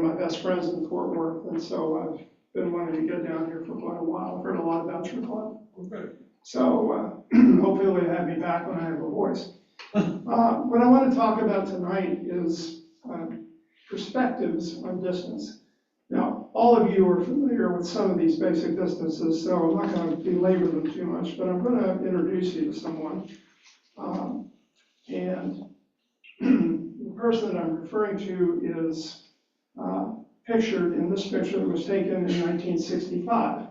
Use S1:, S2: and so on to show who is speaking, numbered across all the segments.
S1: of my best friends in Fort Worth, and so I've been wanting to get down here for quite a while. I've heard a lot about your club.
S2: Okay.
S1: So hopefully they'll have me back when I have a voice. What I want to talk about tonight is perspectives on distance. Now, all of you are familiar with some of these basic distances, so I'm not going to belabor them too much, but I'm going to introduce you to someone. And the person that I'm referring to is pictured in this picture that was taken in 1965.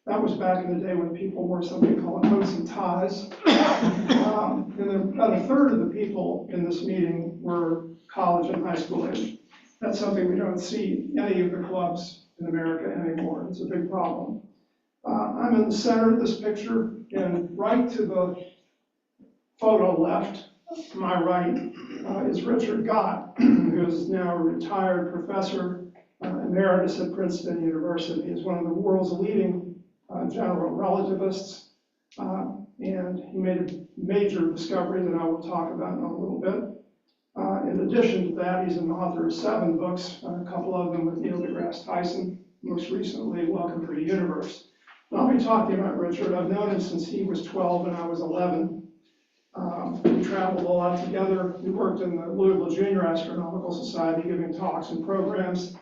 S1: That was back in the day when people wore something called coats and ties. And then about a third of the people in this meeting were college and high school age. That's something we don't see any of the clubs in America anymore. It's a big problem. I'm in the center of this picture, and right to the photo left, to my right, is Richard Gott, who is now a retired professor emeritus at Princeton University. He's one of the world's leading general relativists, and he made a major discovery that I will talk about in a little bit. In addition to that, he's an author of 7 books, a couple of them with Neil deGrasse Tyson, most recently, Welcome to the Universe. And I'll be talking about Richard. I've known him since he was 12 and I was 11. We traveled a lot together. We worked in the Louisville Junior Astronomical Society, giving talks and programs.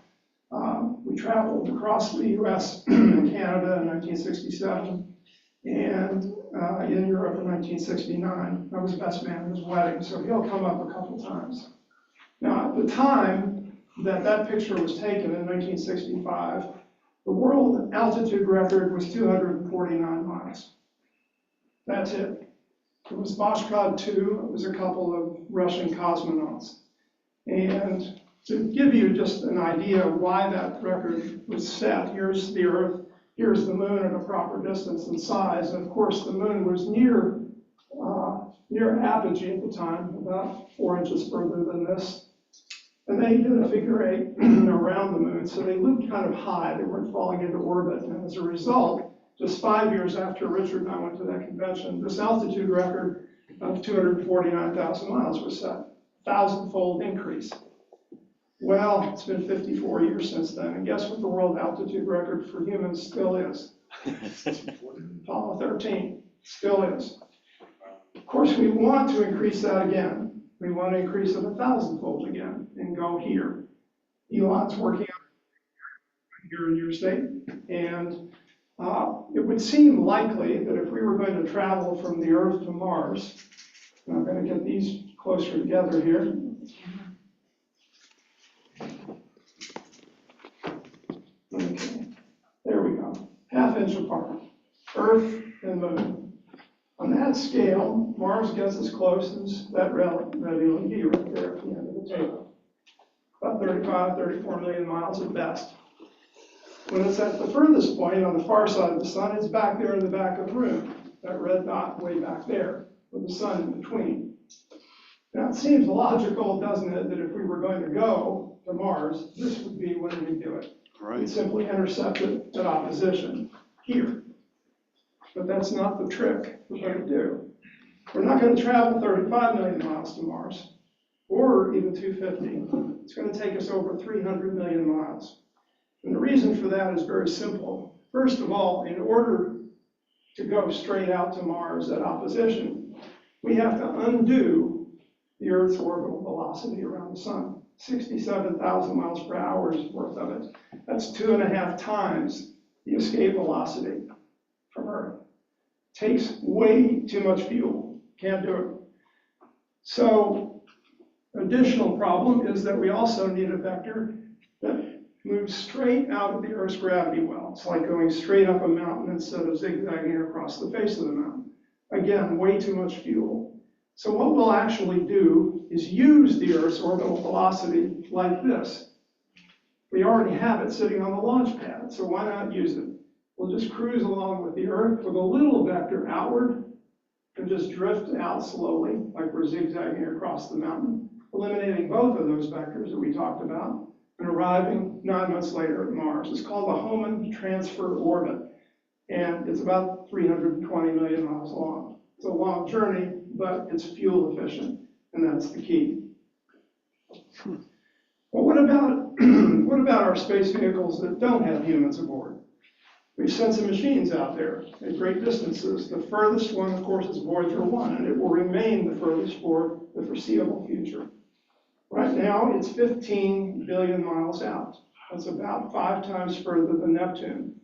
S1: We traveled across the US and Canada in 1967, and in Europe in 1969. I was best man at his wedding, so he'll come up a couple times. Now, at the time that that picture was taken in 1965, the world altitude record was 249 miles. That's it. It was Voskhod 2. It was a couple of Russian cosmonauts. And to give you just an idea of why that record was set, here's the Earth, here's the moon at a proper distance and size. And of course, the moon was near apogee at the time, about 4 inches further than this. And they did a figure 8 around the moon, so they looped kind of high. They weren't falling into orbit. And as a result, just 5 years after Richard and I went to that convention, this altitude record of 249,000 miles was set, 1,000-fold increase. Well, it's been 54 years since then, and guess what the world altitude record for humans still is? Apollo 13, still is. Of course, we want to increase that again. We want to increase it 1,000-fold again and go here. Elon's working on here in your state, and it would seem likely that if we were going to travel from the Earth to Mars, and I'm going to get these closer together here. Okay, there we go. Half-inch apart, Earth and Moon. On that scale, Mars gets as close as that LED right there at the end of the table. About 35, 34 million miles at best. When it's at the furthest point on the far side of the sun, it's back there in the back of the room. That red dot way back there, with the sun in between. Now, it seems logical, doesn't it, that if we were going to go to Mars, this would be when we do it.
S3: Right.
S1: We'd simply intercept it at opposition here. But that's not the trick we're going to do. We're not going to travel 35 million miles to Mars, or even 250. It's going to take us over 300 million miles. And the reason for that is very simple. First of all, in order to go straight out to Mars at opposition, we have to undo the Earth's orbital velocity around the sun. 67,000 miles per hour is worth of it. That's 2.5 times the escape velocity from Earth. Takes way too much fuel. Can't do it. So, additional problem is that we also need a vector that moves straight out of the Earth's gravity well. It's like going straight up a mountain instead of zigzagging across the face of the mountain. Again, way too much fuel. So what we'll actually do is use the Earth's orbital velocity like this. We already have it sitting on the launch pad, so why not use it? We'll just cruise along with the Earth with a little vector outward and just drift out slowly, like we're zigzagging across the mountain, eliminating both of those vectors that we talked about, and arriving 9 months later at Mars. It's called the Hohmann transfer orbit, and it's about 320 million miles long. It's a long journey, but it's fuel efficient, and that's the key. Well, what about our space vehicles that don't have humans aboard? We've sent some machines out there at great distances. The furthest one, of course, is Voyager 1, and it will remain the furthest for the foreseeable future. Right now, it's 15 billion miles out. That's about 5 times further than Neptune.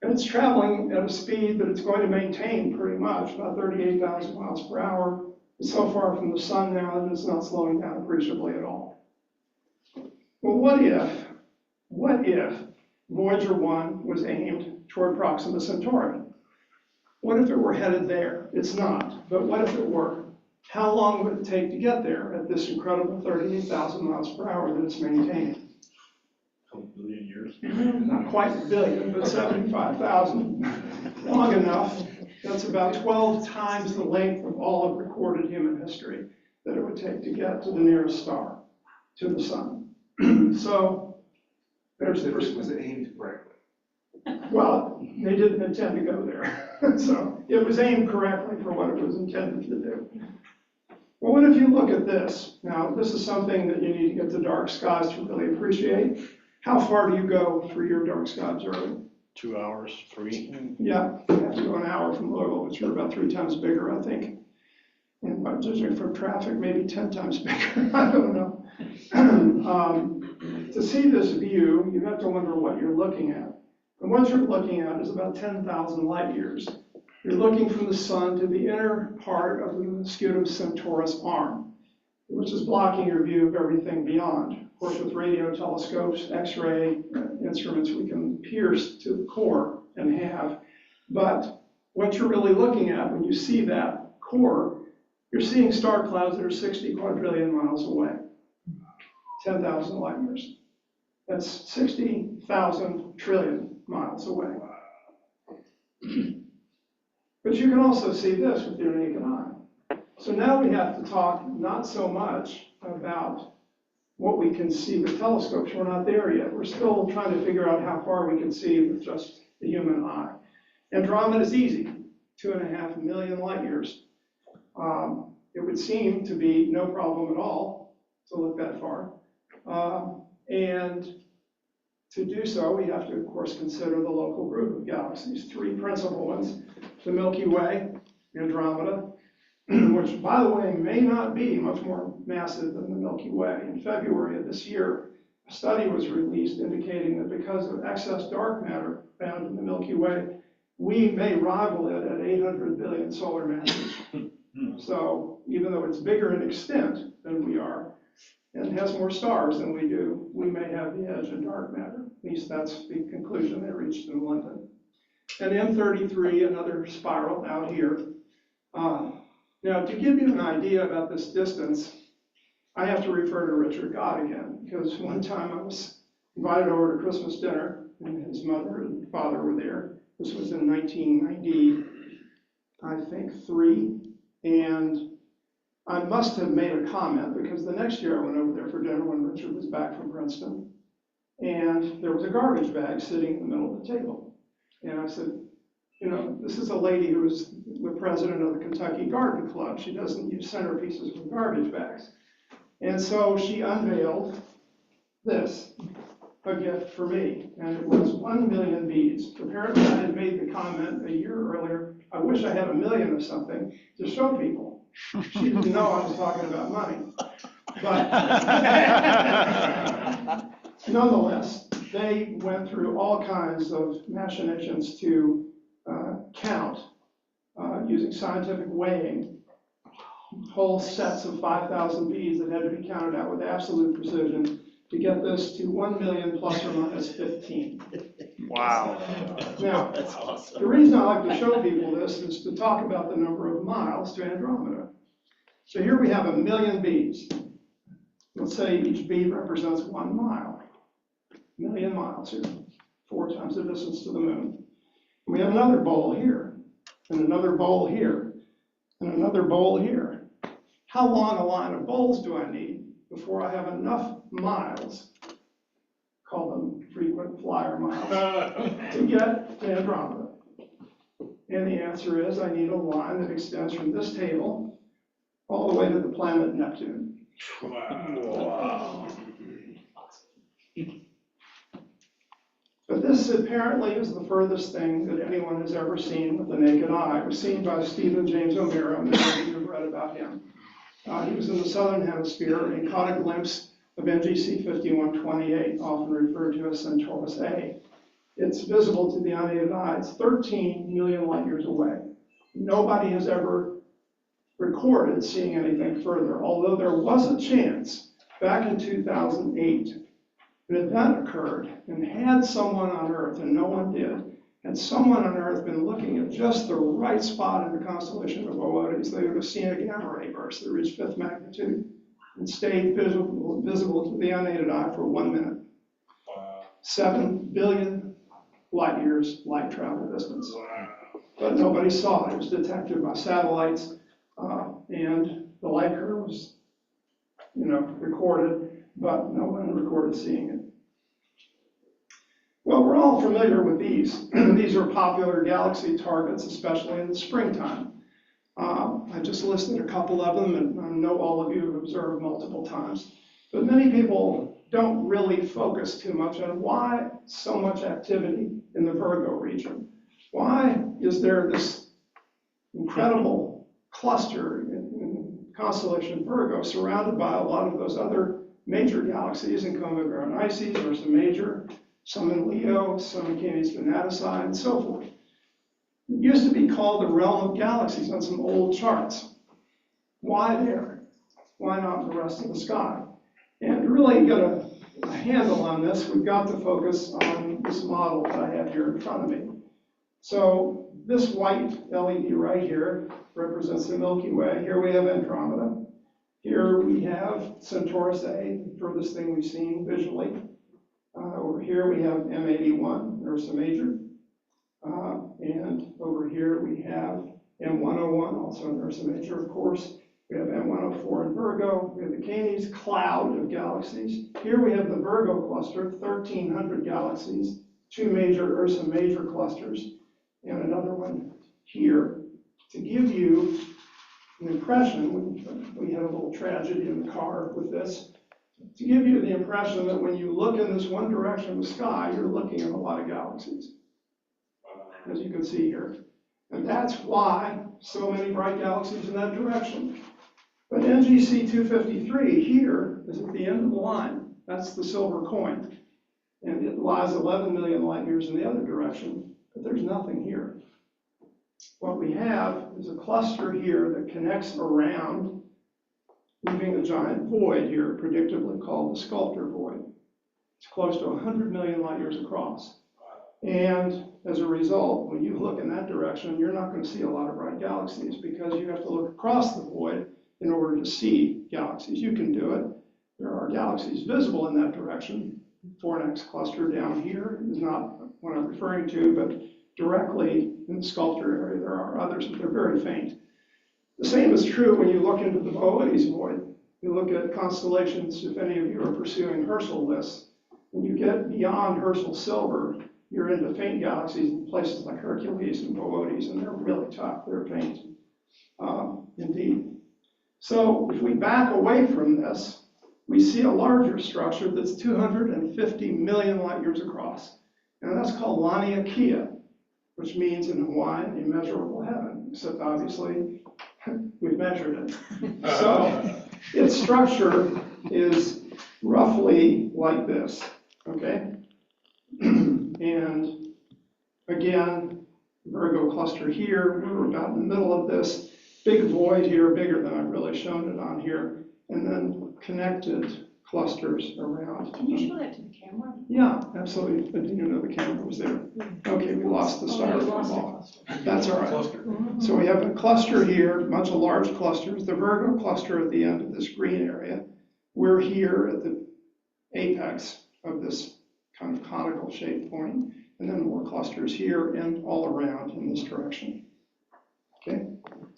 S1: And it's traveling at a speed that it's going to maintain pretty much, about 38,000 miles per hour. It's so far from the sun now that it's not slowing down appreciably at all. Well, what if Voyager 1 was aimed toward Proxima Centauri? What if it were headed there? It's not, but what if it were? How long would it take to get there at this incredible 38,000 miles per hour that it's maintaining?
S2: A billion years.
S1: Not quite a billion, but 75,000. Long enough. That's about 12 times the length of all of recorded human history that it would take to get to the nearest star, to the sun. So there's the
S3: first. Was it aimed correctly?
S1: Well, they didn't intend to go there. So it was aimed correctly for what it was intended to do. Well, what if you look at this? Now, this is something that you need to get to dark skies to really appreciate. How far do you go for your dark sky observing?
S2: 2 hours, 3.
S1: Yeah, you have to go an hour from Louisville, which are about 3 times bigger, I think. And by judging from traffic, maybe 10 times bigger. I don't know. To see this view, you have to wonder what you're looking at. And what you're looking at is about 10,000 light years. You're looking from the sun to the inner part of the Scutum Centaurus arm, which is blocking your view of everything beyond. Of course, with radio telescopes, X-ray instruments, we can pierce to the core and have. But what you're really looking at when you see that core, you're seeing star clouds that are 60 quadrillion miles away, 10,000 light years. That's 60,000 trillion miles away. But you can also see this with your naked eye. So now we have to talk not so much about what we can see with telescopes. We're not there yet. We're still trying to figure out how far we can see with just the human eye. Andromeda is easy, 2.5 million light years. It would seem to be no problem at all to look that far. And to do so, we have to, of course, consider the local group of galaxies, 3 principal ones: the Milky Way, Andromeda, which, by the way, may not be much more massive than the Milky Way. In February of this year, a study was released indicating that because of excess dark matter found in the Milky Way, we may rival it at 800 billion solar masses. So even though it's bigger in extent than we are, and has more stars than we do, we may have the edge in dark matter. At least that's the conclusion they reached in London. And M33, another spiral out here. Now, to give you an idea about this distance, I have to refer to Richard Gott again, because one time I was invited over to Christmas dinner, and his mother and father were there. This was in 1990, I think, 3. And I must have made a comment, because the next year I went over there for dinner when Richard was back from Princeton, and there was a garbage bag sitting in the middle of the table. And I said, you know, this is a lady who is the president of the Kentucky Garden Club. She doesn't use centerpieces with garbage bags. And so she unveiled this, a gift for me, and it was 1 million beads. Apparently I had made the comment a year earlier, I wish I had 1 million of something to show people. She didn't know I was talking about money. But nonetheless, they went through all kinds of machinations to count using scientific weighing, whole sets of 5,000 beads that had to be counted out with absolute precision to get this to 1 million plus or minus 15.
S2: Wow.
S1: Now,
S2: That's awesome.
S1: the reason I like to show people this is to talk about the number of miles to Andromeda. So here we have 1 million beads. Let's say each bead represents 1 mile. 1 million miles here, 4 times the distance to the moon. And we have another bowl here, and another bowl here, and another bowl here. How long a line of bowls do I need before I have enough miles, call them frequent flyer miles, to get to Andromeda? And the answer is I need a line that extends from this table all the way to the planet Neptune.
S2: Wow.
S1: But this apparently is the furthest thing that anyone has ever seen with the naked eye. It was seen by Stephen James O'Meara, many of you have read about him. He was in the southern hemisphere and caught a glimpse of NGC 5128, often referred to as Centaurus A. It's visible to the unaided eye. It's 13 million light years away. Nobody has ever recorded seeing anything further, although there was a chance back in 2008. An event occurred, and had someone on Earth, and no one did, had someone on Earth been looking at just the right spot in the constellation of Boötes, they would have seen a gamma ray burst that reached 5th magnitude and stayed visible to the unaided eye for 1 minute. 7 billion light years light travel distance. But nobody saw it. It was detected by satellites, and the light curve was, recorded, but no one recorded seeing it. Well, we're all familiar with these. These are popular galaxy targets, especially in the springtime. I just listed a couple of them, and I know all of you have observed multiple times. But many people don't really focus too much on why so much activity in the Virgo region. Why is there this incredible cluster in constellation Virgo surrounded by a lot of those other major galaxies in Coma Berenices, Ursa Major, some in Leo, some in Canis Venatici, and so forth. It used to be called the realm of galaxies on some old charts. Why there? Why not in the rest of the sky? And to really get a handle on this, we've got to focus on this model that I have here in front of me. So this white LED right here represents the Milky Way. Here we have Andromeda. Here we have Centaurus A, the furthest thing we've seen visually. Over here we have M81, Ursa Major. And over here we have M101, also in Ursa Major, of course. We have M104 in Virgo. We have the Canis cloud of galaxies. Here we have the Virgo cluster, 1,300 galaxies, 2 major Ursa Major clusters, and another one here to give you an impression. We had a little tragedy in the car with this. To give you the impression that when you look in this one direction of the sky, you're looking at a lot of galaxies, as you can see here. And that's why so many bright galaxies in that direction. But NGC 253 here is at the end of the line. That's the silver coin. And it lies 11 million light years in the other direction, but there's nothing here. What we have is a cluster here that connects around, leaving a giant void here, predictably called the Sculptor Void. It's close to 100 million light years across. And as a result, when you look in that direction, you're not going to see a lot of bright galaxies because you have to look across the void in order to see galaxies. You can do it. There are galaxies visible in that direction. Fornax cluster down here is not what I'm referring to, but directly in the Sculptor area, there are others, but they're very faint. The same is true when you look into the Boötes void. You look at constellations, if any of you are pursuing Herschel lists, when you get beyond Herschel Silver, you're into faint galaxies in places like Hercules and Boötes, and they're really tough. They're faint, indeed. So if we back away from this, we see a larger structure that's 250 million light years across. And that's called Laniakea, which means in Hawaiian, immeasurable heaven, except obviously we've measured it. So its structure is roughly like this, okay? And again, Virgo cluster here, we're about in the middle of this big void here, bigger than I've really shown it on here, and then connected clusters around.
S3: Can you show that to the camera?
S1: Yeah, absolutely. I didn't know the camera was there. Okay, we lost the styrofoam ball. That's all right. So we have a cluster here, a bunch of large clusters, the Virgo cluster at the end of this green area. We're here at the apex of this kind of conical shaped point, and then more clusters here and all around in this direction. Okay?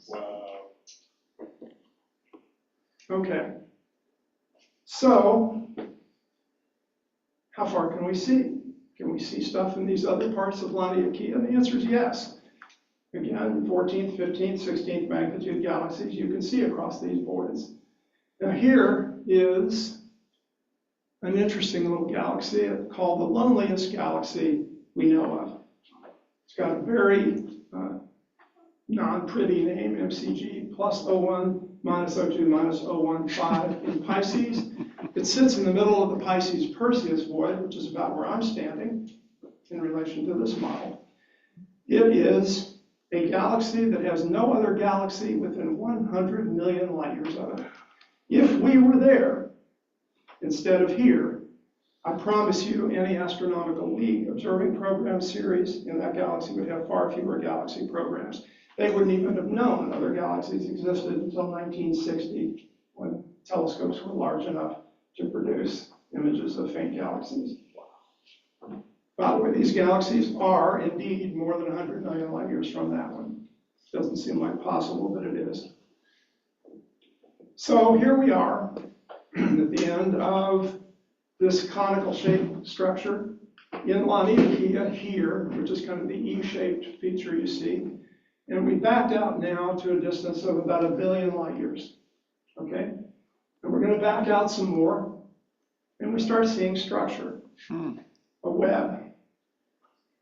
S2: Wow.
S1: Okay. So, how far can we see? Can we see stuff in these other parts of Laniakea? And the answer is yes. Again, 14th, 15th, 16th magnitude galaxies, you can see across these voids. Now here is an interesting little galaxy called the loneliest galaxy we know of. It's got a very non-pretty name, MCG plus 01 minus 02 minus 015 in Pisces. It sits in the middle of the Pisces-Perseus void, which is about where I'm standing in relation to this model. It is a galaxy that has no other galaxy within 100 million light years of it. If we were there instead of here, I promise you any Astronomical League observing program series in that galaxy would have far fewer galaxy programs. They wouldn't even have known other galaxies existed until 1960, when telescopes were large enough to produce images of faint galaxies. By the way, these galaxies are indeed more than 100 million light years from that one. Doesn't seem like possible, but it is. So here we are at the end of this conical shaped structure in Laniakea here, which is kind of the E-shaped feature you see. And we backed out now to a distance of about 1 billion light years, okay? And we're going to back out some more, and we start seeing structure, a web.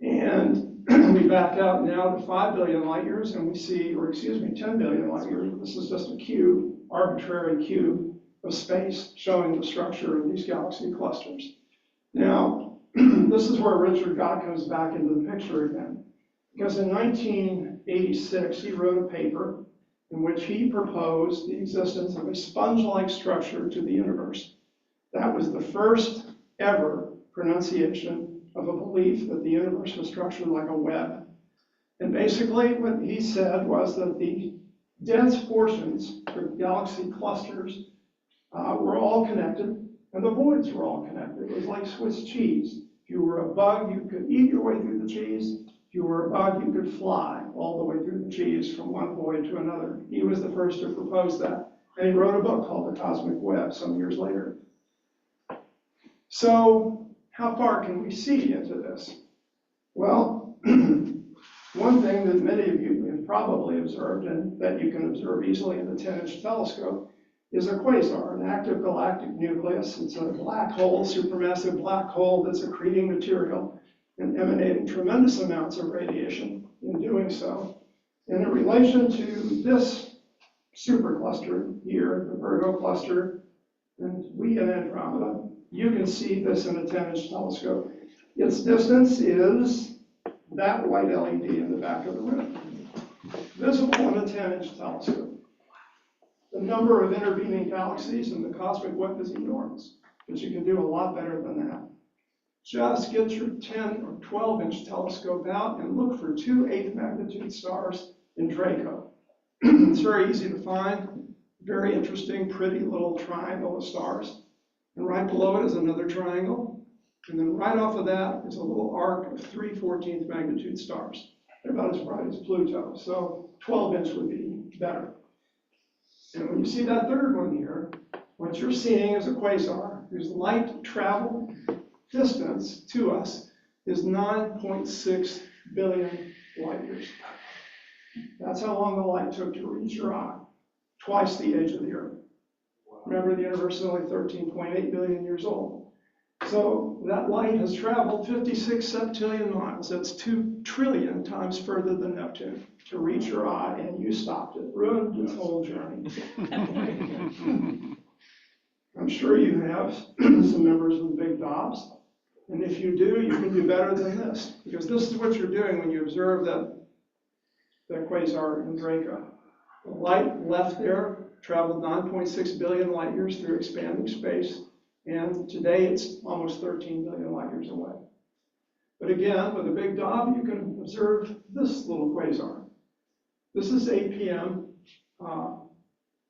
S1: And we back out now to 5 billion light years, and we see, or excuse me, 10 billion light years. This is just a cube, arbitrary cube of space showing the structure of these galaxy clusters. Now, this is where Richard Gott comes back into the picture again. Because in 1986, he wrote a paper in which he proposed the existence of a sponge-like structure to the universe. That was the first ever pronunciation of a belief that the universe was structured like a web. And basically what he said was that the dense portions, the galaxy clusters, were all connected, and the voids were all connected. It was like Swiss cheese. If you were a bug, you could eat your way through the cheese. If you were a bug, you could fly all the way through the cheese from one void to another. He was the first to propose that. And he wrote a book called The Cosmic Web some years later. So how far can we see into this? Well, one thing that many of you have probably observed, and that you can observe easily in the 10-inch telescope, is a quasar, an active galactic nucleus. It's a black hole, supermassive black hole that's accreting material and emanating tremendous amounts of radiation in doing so. And in relation to this supercluster here, the Virgo cluster, and we in Andromeda, you can see this in a 10-inch telescope. Its distance is that white LED in the back of the room, visible in a 10-inch telescope. The number of intervening galaxies in the cosmic web is enormous, but you can do a lot better than that. Just get your 10 or 12-inch telescope out and look for 2 8th magnitude stars in Draco. It's very easy to find, very interesting, pretty little triangle of stars. And right below it is another triangle. And then right off of that is a little arc of 3 14th magnitude stars. They're about as bright as Pluto, so 12-inch would be better. And when you see that third one here, what you're seeing is a quasar whose light travel distance to us is 9.6 billion light years. That's how long the light took to reach your eye, twice the age of the Earth. Remember, the universe is only 13.8 billion years old. So that light has traveled 56 septillion miles. That's 2 trillion times further than Neptune to reach your eye, and you stopped it. Ruined its whole journey. I'm sure you have some members of the big dogs. And if you do, you can do better than this, because this is what you're doing when you observe that quasar in Draco. The light left there traveled 9.6 billion light years through expanding space, and today it's almost 13 billion light years away. But again, with a big dot, you can observe this little quasar. This is APM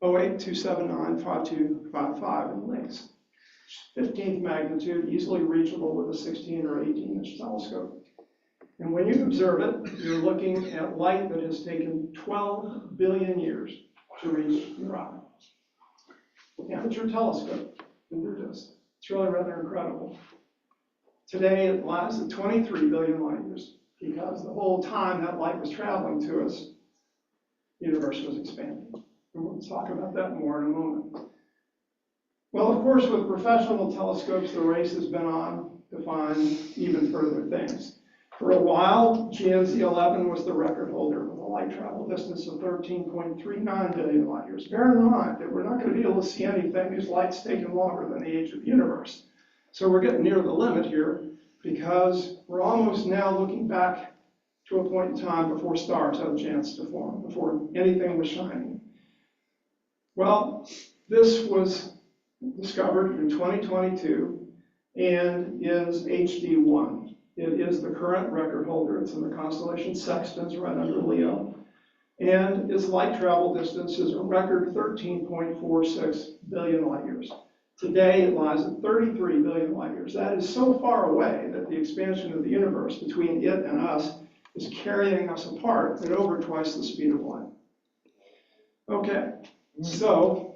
S1: 082795255 in length. 15th magnitude, easily reachable with a 16 or 18-inch telescope. And when you observe it, you're looking at light that has taken 12 billion years to reach your eye. Amateur telescope can do this. It's really rather incredible. Today it lasts at 23 billion light years, because the whole time that light was traveling to us, the universe was expanding. And we'll talk about that more in a moment. Well, of course, with professional telescopes, the race has been on to find even further things. For a while, GNZ11 was the record holder with a light travel distance of 13.39 billion light years. Bear in mind that we're not going to be able to see anything whose light's taken longer than the age of the universe. So we're getting near the limit here because we're almost now looking back to a point in time before stars had a chance to form, before anything was shining. Well, this was discovered in 2022 and is HD1. It is the current record holder. It's in the constellation Sextans right under Leo. And its light travel distance is a record 13.46 billion light years. Today, it lies at 33 billion light years. That is so far away that the expansion of the universe between it and us is carrying us apart at over twice the speed of light. Okay, so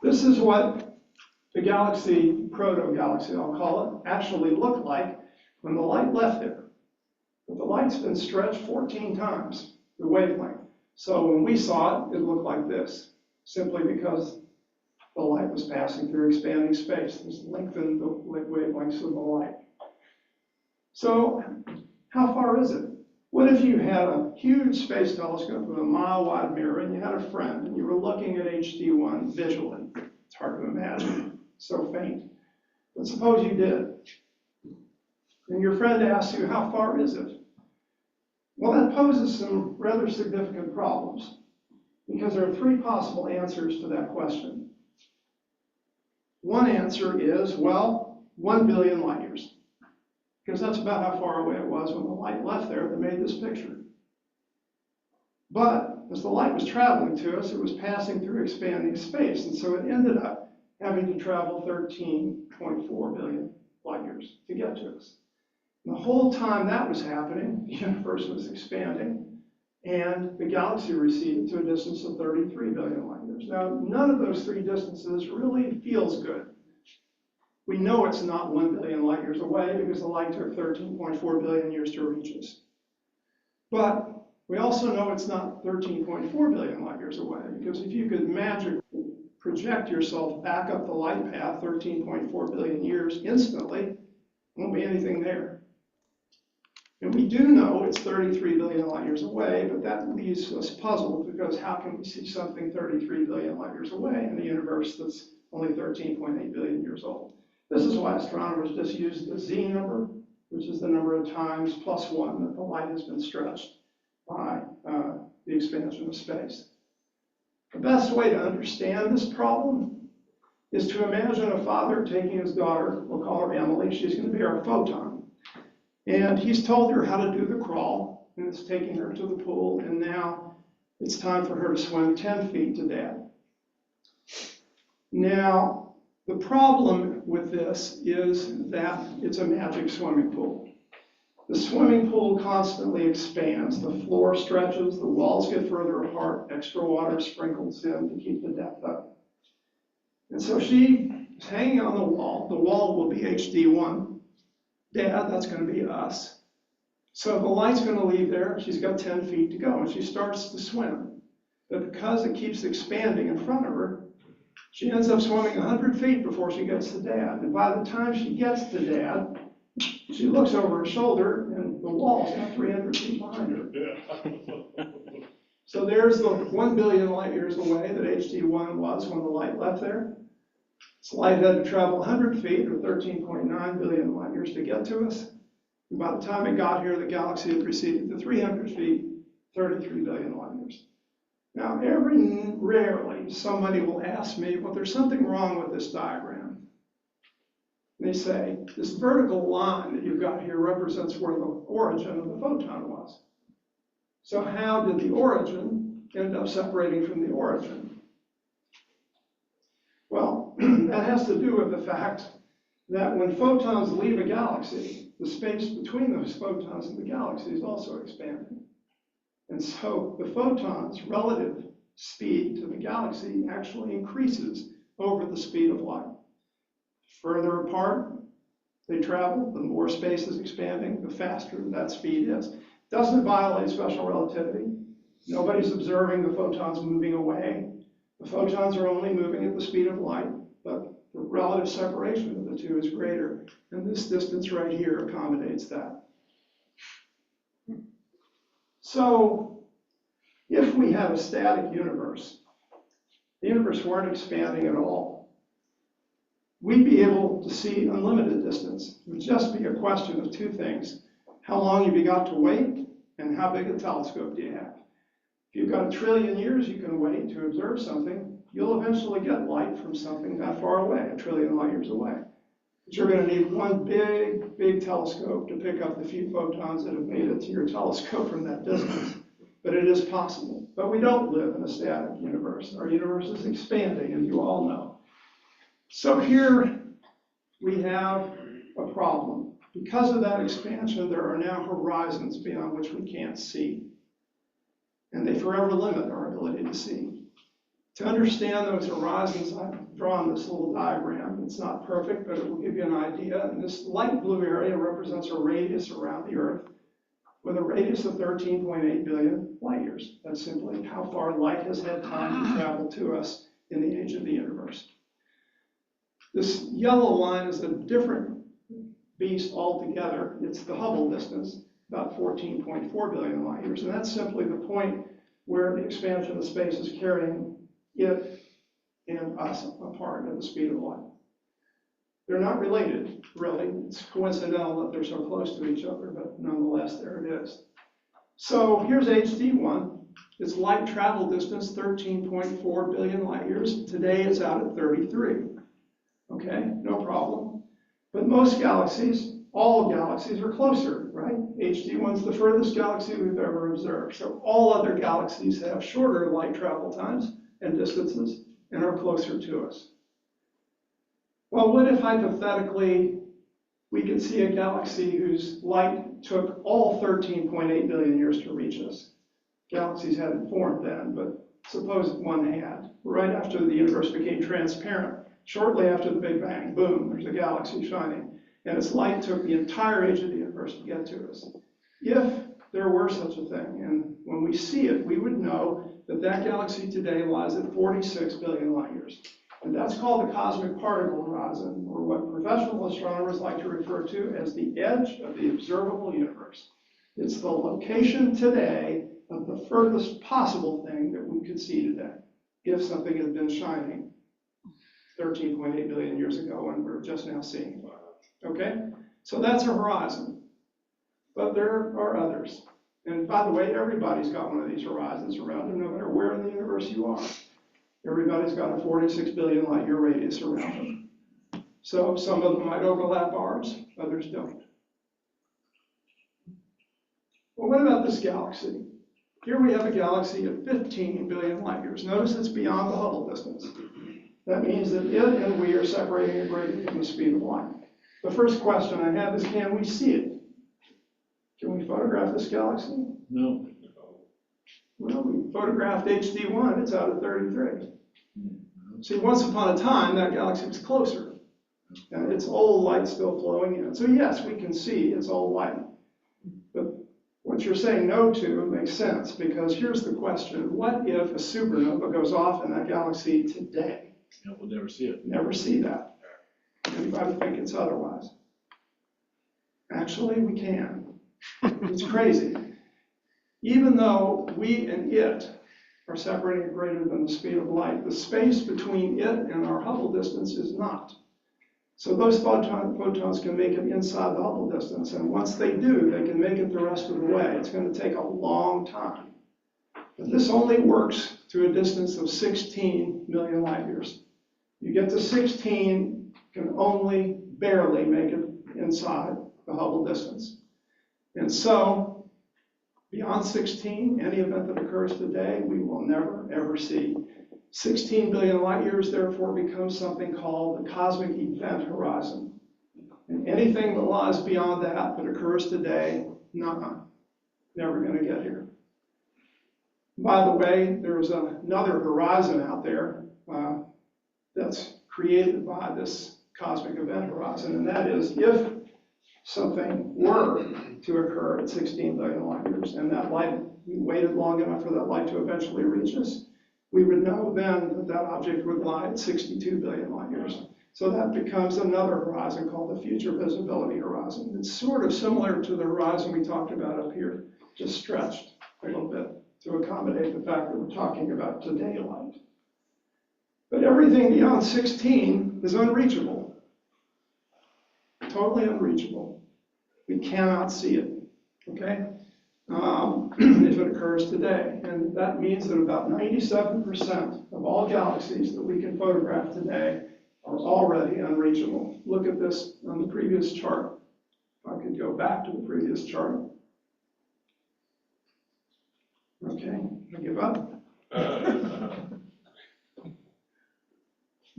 S1: this is what the galaxy, proto-galaxy I'll call it, actually looked like when the light left there. But the light's been stretched 14 times the wavelength. So when we saw it, it looked like this, simply because the light was passing through expanding space. This lengthened the wavelengths of the light. So how far is it? What if you had a huge space telescope with a mile-wide mirror and you had a friend and you were looking at HD1 visually? It's hard to imagine, so faint. But suppose you did. And your friend asks you, how far is it? Well, that poses some rather significant problems because there are three possible answers to that question. One answer is, well, 1 billion light years, because that's about how far away it was when the light left there that made this picture. But as the light was traveling to us, it was passing through expanding space, and so it ended up having to travel 13.4 billion light years to get to us. And the whole time that was happening, the universe was expanding, and the galaxy receded to a distance of 33 billion light years. Now, none of those three distances really feels good. We know it's not 1 billion light years away because the light took 13.4 billion years to reach us. But we also know it's not 13.4 billion light years away, because if you could magically project yourself back up the light path 13.4 billion years instantly, there won't be anything there. And we do know it's 33 billion light years away, but that leaves us puzzled because how can we see something 33 billion light years away in a universe that's only 13.8 billion years old? This is why astronomers just use the Z number, which is the number of times plus 1 that the light has been stretched by the expansion of space. The best way to understand this problem is to imagine a father taking his daughter, we'll call her Emily, she's going to be our photon. And he's told her how to do the crawl, and it's taking her to the pool, and now it's time for her to swim 10 feet to dad. Now, the problem with this is that it's a magic swimming pool. The swimming pool constantly expands. The floor stretches, the walls get further apart, extra water sprinkles in to keep the depth up. And so she's hanging on the wall. The wall will be HD1. Dad, that's going to be us. So the light's going to leave there. She's got 10 feet to go, and she starts to swim. But because it keeps expanding in front of her, she ends up swimming 100 feet before she gets to Dad. And by the time she gets to Dad, she looks over her shoulder, and the wall's now 300 feet behind her. So there's the 1 billion light years away that HD1 was when the light left there. This light had to travel 100 feet, or 13.9 billion light years to get to us. And by the time it got here, the galaxy had receded to 300 feet, 33 billion light years. Now, rarely somebody will ask me, well, there's something wrong with this diagram. And they say, this vertical line that you've got here represents where the origin of the photon was. So how did the origin end up separating from the origin? Well, that has to do with the fact that when photons leave a galaxy, the space between those photons and the galaxy is also expanding. And so the photon's relative speed to the galaxy actually increases over the speed of light. Further apart they travel, the more space is expanding, the faster that speed is. Doesn't violate special relativity. Nobody's observing the photons moving away. The photons are only moving at the speed of light, but relative separation of the two is greater, and this distance right here accommodates that. So if we had a static universe, the universe weren't expanding at all, we'd be able to see unlimited distance. It would just be a question of two things: how long have you got to wait, and how big a telescope do you have? If you've got 1 trillion years you can wait to observe something, you'll eventually get light from something that far away, 1 trillion light years away. But you're going to need one big, big telescope to pick up the few photons that have made it to your telescope from that distance. But it is possible. But we don't live in a static universe. Our universe is expanding, as you all know. So here we have a problem. Because of that expansion, there are now horizons beyond which we can't see. And they forever limit our ability to see. To understand those horizons, I've drawn this little diagram. It's not perfect, but it will give you an idea. And this light blue area represents a radius around the Earth with a radius of 13.8 billion light years. That's simply how far light has had time to travel to us in the age of the universe. This yellow line is a different beast altogether. It's the Hubble distance, about 14.4 billion light years. And that's simply the point where the expansion of space is carrying it and us apart at the speed of light. They're not related, really. It's coincidental that they're so close to each other, but nonetheless, there it is. So here's HD1. Its light travel distance, 13.4 billion light years. Today it's out at 33. Okay, no problem. But most galaxies, all galaxies are closer, right? HD1's the furthest galaxy we've ever observed. So all other galaxies have shorter light travel times and distances and are closer to us. Well, what if hypothetically we could see a galaxy whose light took all 13.8 billion years to reach us? Galaxies hadn't formed then, but suppose one had. Right after the universe became transparent, shortly after the Big Bang, boom, there's a galaxy shining, and its light took the entire age of the universe to get to us. If there were such a thing, and when we see it, we would know that that galaxy today lies at 46 billion light years. And that's called the cosmic particle horizon, or what professional astronomers like to refer to as the edge of the observable universe. It's the location today of the furthest possible thing that we could see today, if something had been shining 13.8 billion years ago, and we're just now seeing it. Okay? So that's a horizon. But there are others. And by the way, everybody's got one of these horizons around them, no matter where in the universe you are. Everybody's got a 46 billion light year radius around them. So some of them might overlap ours, others don't. Well, what about this galaxy? Here we have a galaxy of 15 billion light years. Notice it's beyond the Hubble distance. That means that it and we are separating at greater than the speed of light. The first question I have is, can we see it? Can we photograph this galaxy?
S2: No.
S1: Well, we photographed HD1, it's out at 33. See, once upon a time, that galaxy was closer, and its old light still flowing in. So yes, we can see its old light. But what you're saying no to makes sense, because here's the question: what if a supernova goes off in that galaxy today?
S2: Yeah, we'll never see it.
S1: Never see that. Anybody think it's otherwise? Actually, we can. It's crazy. Even though we and it are separating at greater than the speed of light, the space between it and our Hubble distance is not. So those photons can make it inside the Hubble distance, and once they do, they can make it the rest of the way. It's going to take a long time. But this only works to a distance of 16 million light years. You get to 16, you can only barely make it inside the Hubble distance. And so, beyond 16, any event that occurs today, we will never, ever see. 16 billion light years, therefore, becomes something called the cosmic event horizon. And anything that lies beyond that occurs today, never going to get here. By the way, there's another horizon out there that's created by this cosmic event horizon, and that is if something were to occur at 16 billion light years, and that light, we waited long enough for that light to eventually reach us, we would know then that that object would lie at 62 billion light years. So that becomes another horizon called the future visibility horizon. It's sort of similar to the horizon we talked about up here, just stretched a little bit to accommodate the fact that we're talking about today light. But everything beyond 16 is unreachable, totally unreachable. We cannot see it, okay? If it occurs today. And that means that about 97% of all galaxies that we can photograph today are already unreachable. Look at this on the previous chart. If I could go back to the previous chart. Okay, I give up.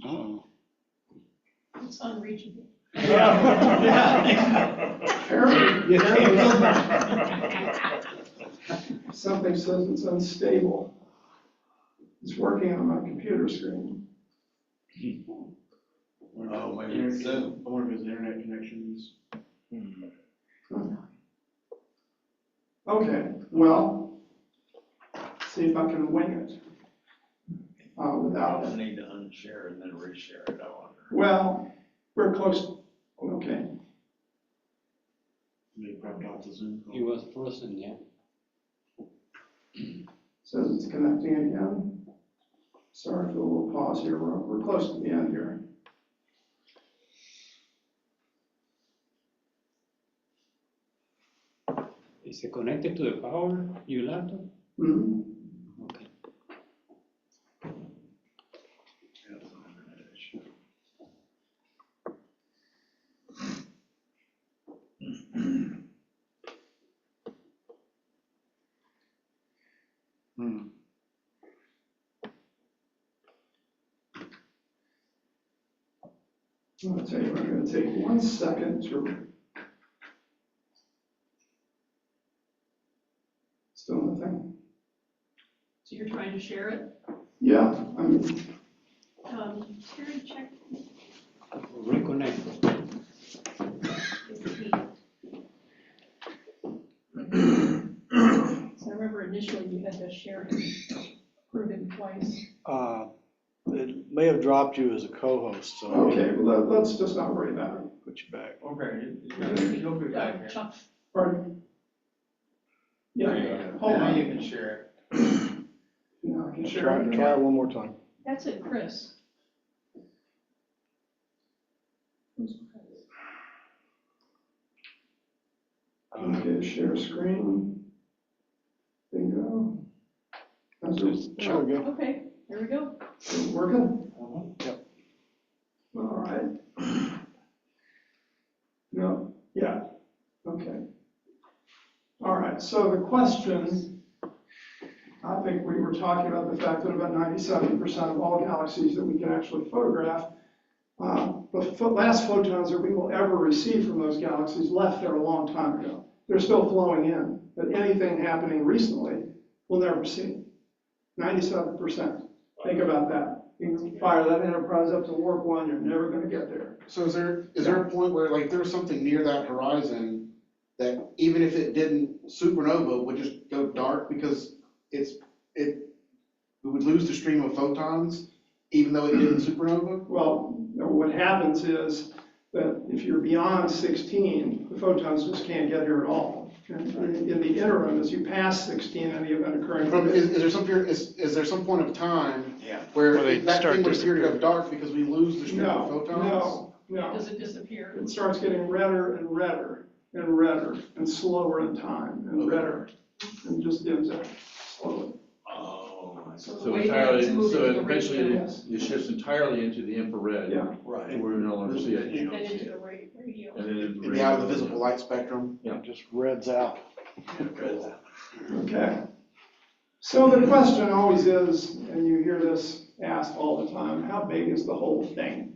S3: Oh.
S4: It's unreachable.
S1: Apparently, something says it's unstable. It's working on my computer screen.
S2: Oh, maybe it's Zoom. I wonder if it's internet connections.
S1: Okay, well, see if I can wing it without it.
S5: Need to unshare and then reshare it, I wonder.
S1: Well, we're close. Okay.
S2: Maybe probably off the Zoom call.
S3: He was frozen, yeah.
S1: Says it's connecting again. Sorry for the little pause here. We're close to the end here.
S3: Is it connected to the power, your laptop?
S1: Mm-hmm.
S3: Okay.
S2: Yeah, it's an internet issue.
S1: I'll tell you, I'm going to take 1 second to. Still nothing.
S4: So you're trying to share it?
S1: Yeah, I mean,
S4: Terry, check
S3: Reconnect.
S4: the key. So I remember initially you had to share him, approve him twice.
S6: It may have dropped you as a co-host, so
S1: okay, well, let's just not worry about it.
S6: put you back.
S5: Okay, you'll be back here.
S4: Chuck,
S1: Pardon?
S5: There you
S1: Yeah,
S5: go.
S1: hold
S5: Now
S1: on.
S5: you can share it.
S1: No, I can share it.
S6: Try it one more time.
S4: that's it, Chris.
S1: Okay, share screen. Bingo. How's it?
S6: There we go.
S4: Okay, here we go.
S1: Is it working?
S6: Yep.
S1: All right. No, yeah, okay. All right, so the question, I think we were talking about the fact that about 97% of all galaxies that we can actually photograph, the last photons that we will ever receive from those galaxies left there a long time ago. They're still flowing in, but anything happening recently, we'll never see. 97%. Think about that. You can fire that Enterprise up to warp 1, you're never going to get there.
S7: So is there a point where like there's something near that horizon that even if it didn't supernova would just go dark because we would lose the stream of photons even though it didn't supernova?
S1: Well, what happens is that if you're beyond 16, the photons just can't get here at all. And in the interim, as you pass 16, any event occurring.
S7: Is there some point of time where
S2: Where they
S7: that
S2: start
S7: thing would appear to go
S2: disappearing.
S7: dark because we lose the stream of photons?
S1: No.
S4: Does it disappear?
S1: It starts getting redder and redder and redder and slower in time and redder and just dims out slowly.
S5: Oh,
S4: So the
S8: So
S4: way that it's
S8: entirely,
S4: moving,
S8: so
S4: the
S8: eventually
S4: radio,
S8: it shifts entirely into the infrared.
S1: Yeah.
S5: right.
S8: Where we no longer see it.
S4: then into the radio.
S8: And then
S7: It'd be out of the visible light spectrum.
S6: It just reds out.
S1: Okay. So the question always is, and you hear this asked all the time, how big is the whole thing?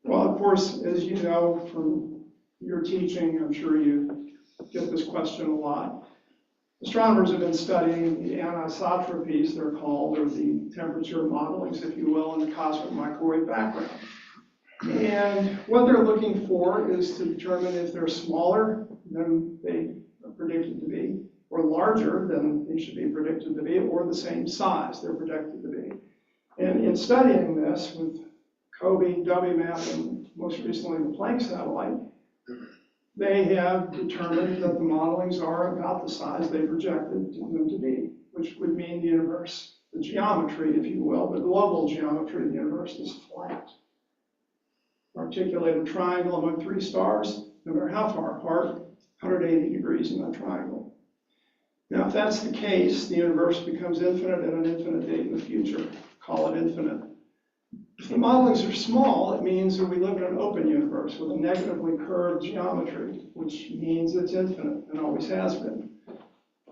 S1: Well, of course, as you know from your teaching, I'm sure you get this question a lot. Astronomers have been studying the anisotropies, they're called, or the temperature modelings, if you will, in the cosmic microwave background. And what they're looking for is to determine if they're smaller than they are predicted to be, or larger than they should be predicted to be, or the same size they're predicted to be. And in studying this with COBE, WMAP, and most recently the Planck satellite, they have determined that the modelings are about the size they projected them to be, which would mean the universe, the geometry, if you will, the global geometry of the universe is flat. Articulate a triangle among three stars, no matter how far apart, 180 degrees in that triangle. Now, if that's the case, the universe becomes infinite at an infinite date in the future. Call it infinite. If the modelings are small, it means that we live in an open universe with a negatively curved geometry, which means it's infinite and always has been.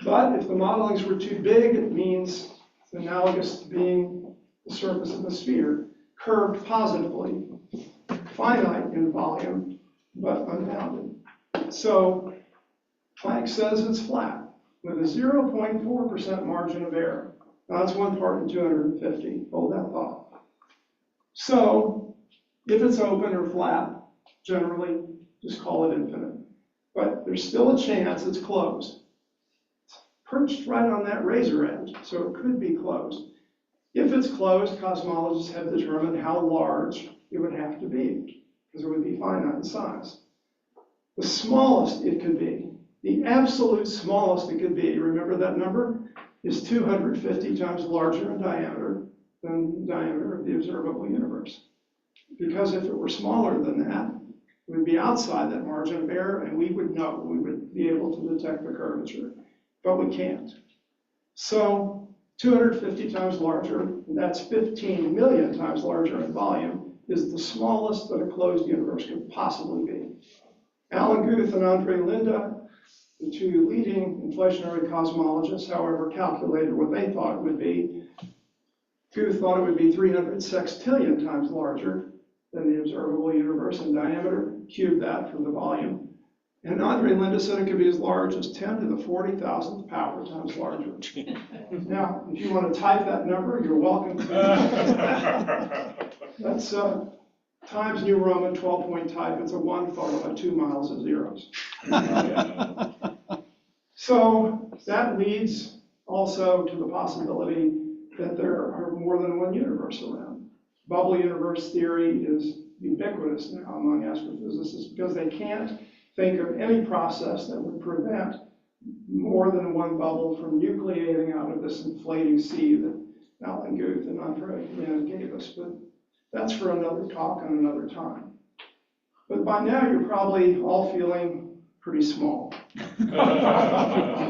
S1: But if the modelings were too big, it means it's analogous to being the surface of a sphere, curved positively, finite in volume, but unbounded. So Planck says it's flat with a 0.4% margin of error. Now that's 1 part in 250. Hold that thought. So if it's open or flat, generally just call it infinite. But there's still a chance it's closed. It's perched right on that razor edge, so it could be closed. If it's closed, cosmologists have determined how large it would have to be, because it would be finite in size. The smallest it could be, the absolute smallest it could be, remember that number, is 250 times larger in diameter than the diameter of the observable universe. Because if it were smaller than that, it would be outside that margin of error, and we would know, we would be able to detect the curvature, but we can't. So 250 times larger, and that's 15 million times larger in volume, is the smallest that a closed universe could possibly be. Alan Guth and Andre Linde, the two leading inflationary cosmologists, however, calculated what they thought it would be. Guth thought it would be 300 sextillion times larger than the observable universe in diameter, cube that for the volume. And Andre Linde said it could be as large as 10 to the 40,000th power times larger. Now, if you want to type that number, you're welcome to. That's Times New Roman 12-point type. It's a 1 followed by 2 miles of zeros. So that leads also to the possibility that there are more than one universe around. Bubble universe theory is ubiquitous now among astrophysicists because they can't think of any process that would prevent more than one bubble from nucleating out of this inflating sea that Alan Guth and Andre Linde gave us. But that's for another talk and another time. But by now you're probably all feeling pretty small.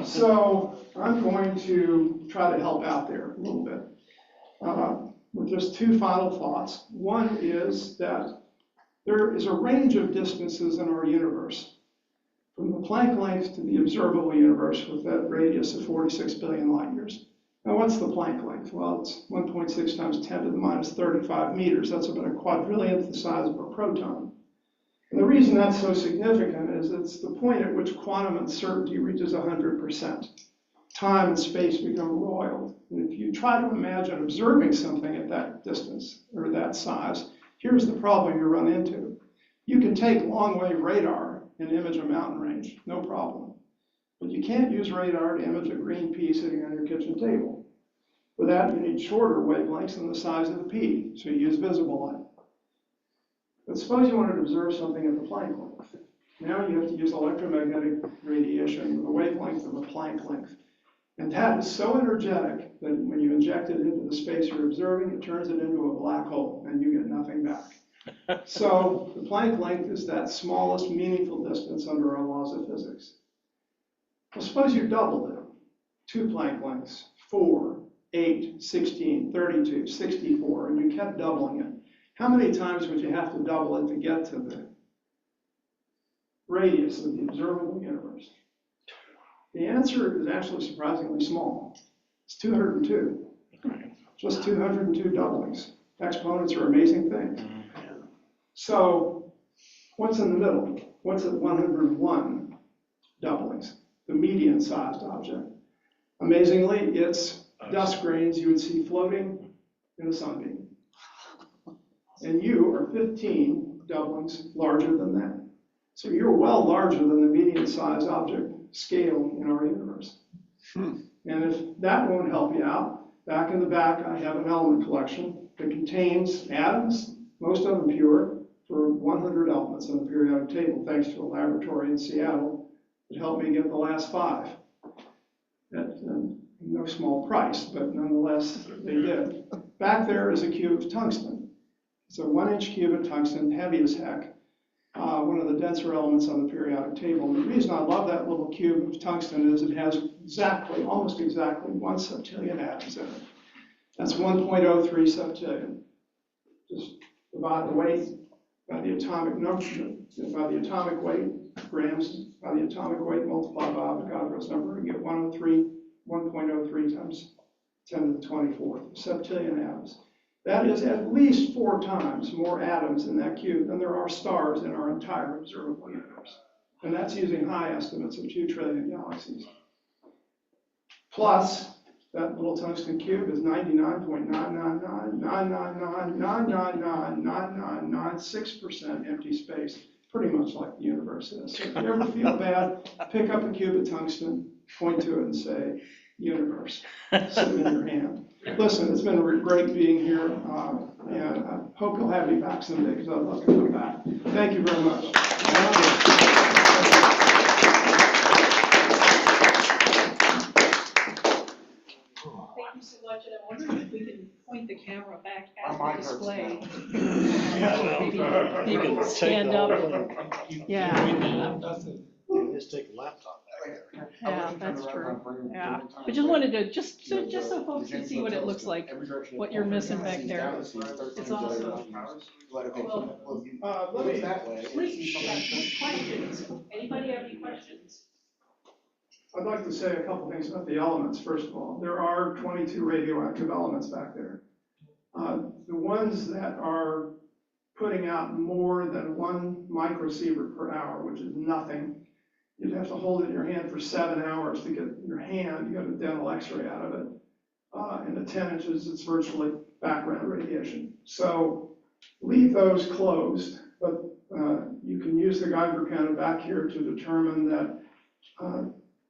S1: So I'm going to try to help out there a little bit with just 2 final thoughts. One is that there is a range of distances in our universe, from the Planck length to the observable universe with that radius of 46 billion light years. Now, what's the Planck length? Well, it's 1.6 times 10 to the minus 35 meters. That's about a quadrillionth the size of a proton. And the reason that's so significant is it's the point at which quantum uncertainty reaches 100%. Time and space become roiled. And if you try to imagine observing something at that distance or that size, here's the problem you run into. You can take long-wave radar and image a mountain range, no problem. But you can't use radar to image a green pea sitting on your kitchen table. For that, you need shorter wavelengths than the size of the pea, so you use visible light. But suppose you wanted to observe something at the Planck length. Now you have to use electromagnetic radiation with a wavelength of a Planck length. And that is so energetic that when you inject it into the space you're observing, it turns it into a black hole, and you get nothing back. So the Planck length is that smallest meaningful distance under our laws of physics. Well, suppose you doubled it. 2 Planck lengths, 4, 8, 16, 32, 64, and you kept doubling it. How many times would you have to double it to get to the radius of the observable universe? The answer is actually surprisingly small. It's 202. Just 202 doublings. Exponents are amazing things. So what's in the middle? What's at 101 doublings? The median-sized object. Amazingly, it's dust grains you would see floating in a sunbeam. And you are 15 doublings larger than that. So you're well larger than the median-sized object scale in our universe. And if that won't help you out, back in the back I have an element collection that contains atoms most of them pure, for 100 elements on the periodic table, thanks to a laboratory in Seattle that helped me get the last 5. At no small price, but nonetheless, they did. Back there is a cube of tungsten. It's a 1-inch cube of tungsten, heavy as heck, one of the denser elements on the periodic table. And the reason I love that little cube of tungsten is it has exactly, almost exactly 1 septillion atoms in it. That's 1.03 septillion. Just divide the weight by the atomic number, by the atomic weight, grams, by the atomic weight, multiply by Avogadro's number, and get 1.03 times 10 to the 24th septillion atoms. That is at least 4 times more atoms in that cube than there are stars in our entire observable universe. And that's using high estimates of 2 trillion galaxies. Plus, that little tungsten cube is 99.99999999996% empty space, pretty much like the universe is. So if you ever feel bad, pick up a cube of tungsten, point to it and say, universe, sitting in your hand. Listen, it's been great being here, and I hope you'll have me back someday because I'd love to come back. Thank you very much.
S4: Thank you so much, and I'm wondering if we can point the camera back at
S7: My
S4: the
S7: mic hurts
S4: display.
S7: now.
S4: Maybe stand up. Yeah,
S6: Just take a laptop back there.
S4: yeah, that's true. Yeah, but just wanted to, just so folks can see what it looks like, what you're missing back there. It's awesome.
S1: Let me,
S4: Please, questions. Anybody have any questions?
S1: I'd like to say a couple things about the elements, first of all. There are 22 radioactive elements back there. The ones that are putting out more than 1 microsievert per hour, which is nothing, you'd have to hold it in your hand for 7 hours to get your hand, you got a dental x-ray out of it. And at 10 inches, it's virtually background radiation. So leave those closed, but you can use the Geiger counter back here to determine that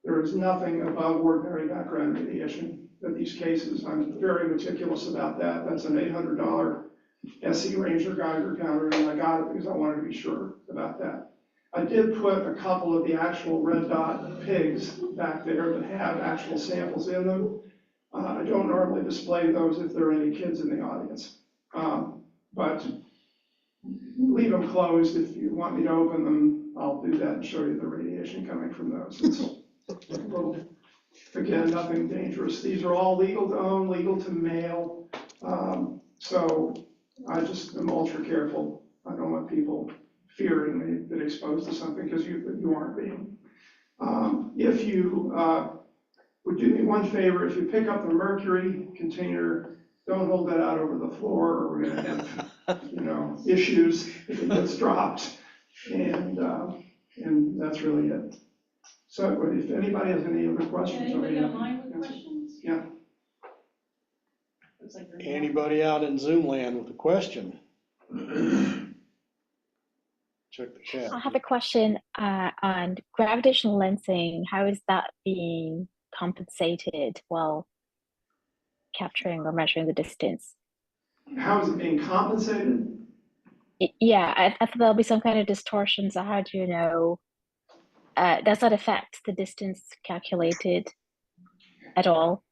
S1: there is nothing above ordinary background radiation in these cases. I'm very meticulous about that. That's an $800 SE Ranger Geiger counter, and I got it because I wanted to be sure about that. I did put a couple of the actual red dot pigs back there that have actual samples in them. I don't normally display those if there are any kids in the audience, but leave them closed. If you want me to open them, I'll do that and show you the radiation coming from those. It's a little, again, nothing dangerous. These are all legal to own, legal to mail. So I just am ultra careful. I don't want people fearing me that exposed to something because you aren't being. If you would do me one favor, if you pick up the mercury container, don't hold that out over the floor or we're gonna have, issues if it gets dropped. And that's really it. So if anybody has any other questions.
S4: Anybody online with questions?
S1: Yeah.
S4: Looks like there's
S6: Anybody out in Zoom land with a question? Check the chat.
S9: I have a question on gravitational lensing. How is that being compensated while capturing or measuring the distance?
S1: How is it being compensated?
S9: Yeah, I thought there'll be some kind of distortion. So how do you know? Does that affect the distance calculated at all?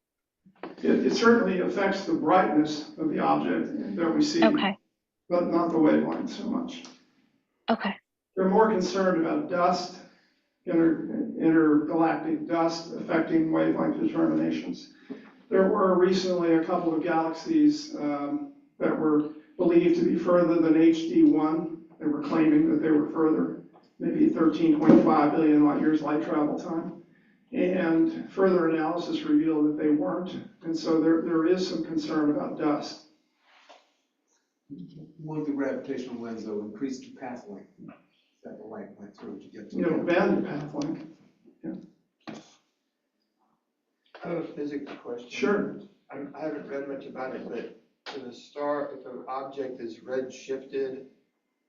S1: It certainly affects the brightness of the object that we see,
S9: Okay.
S1: but not the wavelength so much.
S9: Okay.
S1: They're more concerned about dust, intergalactic dust affecting wavelength determinations. There were recently a couple of galaxies that were believed to be further than HD1. They were claiming that they were further, maybe 13.5 billion light years light travel time. And further analysis revealed that they weren't. And so there is some concern about dust.
S10: Won't the gravitational lens, though, increase the path length that the light went through to get to?
S1: It'll bend the path length.
S11: I have a physics question.
S1: Sure.
S11: I haven't read much about it, but if an object is red shifted,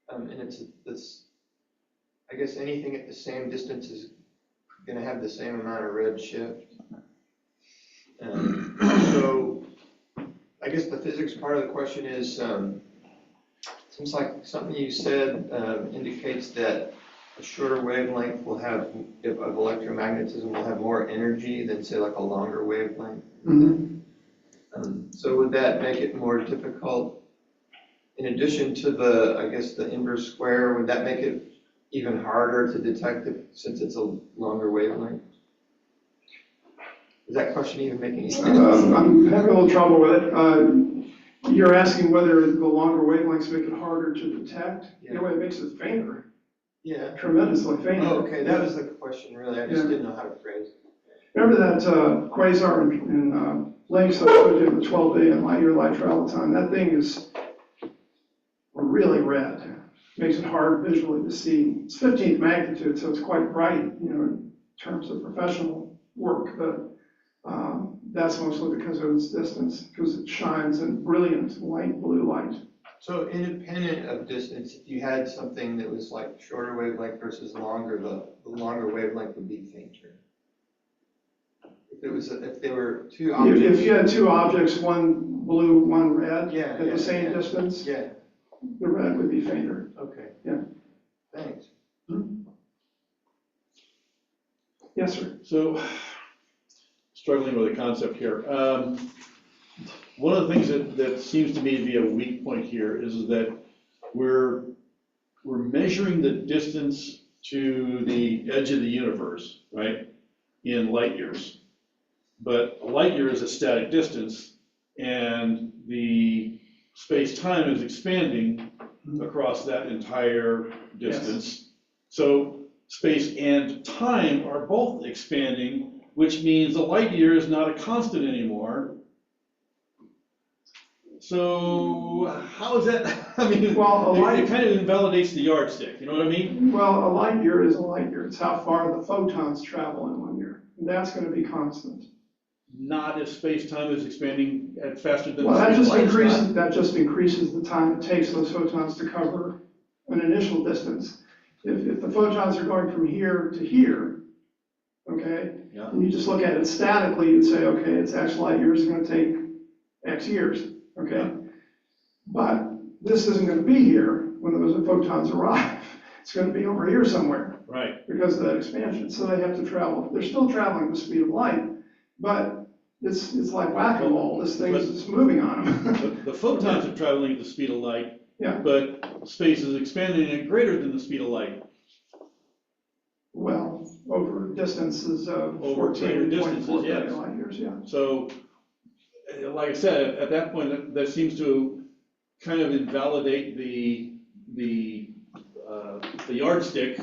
S11: and it's this, I guess anything at the same distance is going to have the same amount of red shift. So I guess the physics part of the question is, Seems like something you said indicates that a shorter wavelength will have, of electromagnetism will have more energy than say like a longer wavelength.
S1: Mhm.
S11: So would that make it more difficult? In addition to the, I guess, the inverse square, would that make it even harder to detect since it's a longer wavelength? Is that question even making any sense?
S1: I'm having a little trouble with it. You're asking whether the longer wavelengths make it harder to detect?
S11: Yeah.
S1: You know, it makes it fainter,
S11: Yeah.
S1: tremendously fainter.
S11: Oh, okay, that was the question, really. I just didn't know how to phrase it.
S1: Remember that quasar in Lynx that showed you the 12 billion light year light travel time? That thing is really red. Makes it hard visually to see. It's 15th magnitude, so it's quite bright, you know, in terms of professional work. But that's mostly because of its distance, because it shines in brilliant light blue light.
S11: So independent of distance, if you had something that was like shorter wavelength versus longer, the longer wavelength would be fainter. If there were two objects.
S1: If you had two objects, one blue, one red,
S11: Yeah,
S1: at the same distance,
S11: Yeah,
S1: the red would be fainter.
S11: okay.
S1: Yeah.
S11: Thanks.
S1: Yes, sir.
S8: So, struggling with a concept here. One of the things that seems to me to be a weak point here is that we're measuring the distance to the edge of the universe, right, in light years. But a light year is a static distance, and the space-time is expanding across that entire distance. Yes. So space and time are both expanding, which means a light year is not a constant anymore. So how is that? I mean, well, it kind of invalidates the yardstick. You know what I mean?
S1: Well, a light year is a light year. It's how far the photons travel in 1 year. And that's going to be constant.
S8: Not if space-time is expanding at faster than
S1: well,
S8: the speed of light.
S1: That just increases the time it takes those photons to cover an initial distance. If the photons are going from here to here, okay,
S8: yeah.
S1: And you just look at it statically, you'd say, okay, it's X light years, it's going to take X years, okay? Yeah. But this isn't going to be here when those photons arrive. It's going to be over here somewhere.
S8: Right.
S1: Because of that expansion. So they have to travel. They're still traveling the speed of light, but it's like whack-a-mole. This thing is just moving on them.
S8: the photons are traveling at the speed of light,
S1: yeah.
S8: But space is expanding at greater than the speed of light.
S1: Well, over distances of
S8: over greater distances, yes.
S1: Light years, yeah.
S8: So, like I said, at that point, that seems to kind of invalidate the yardstick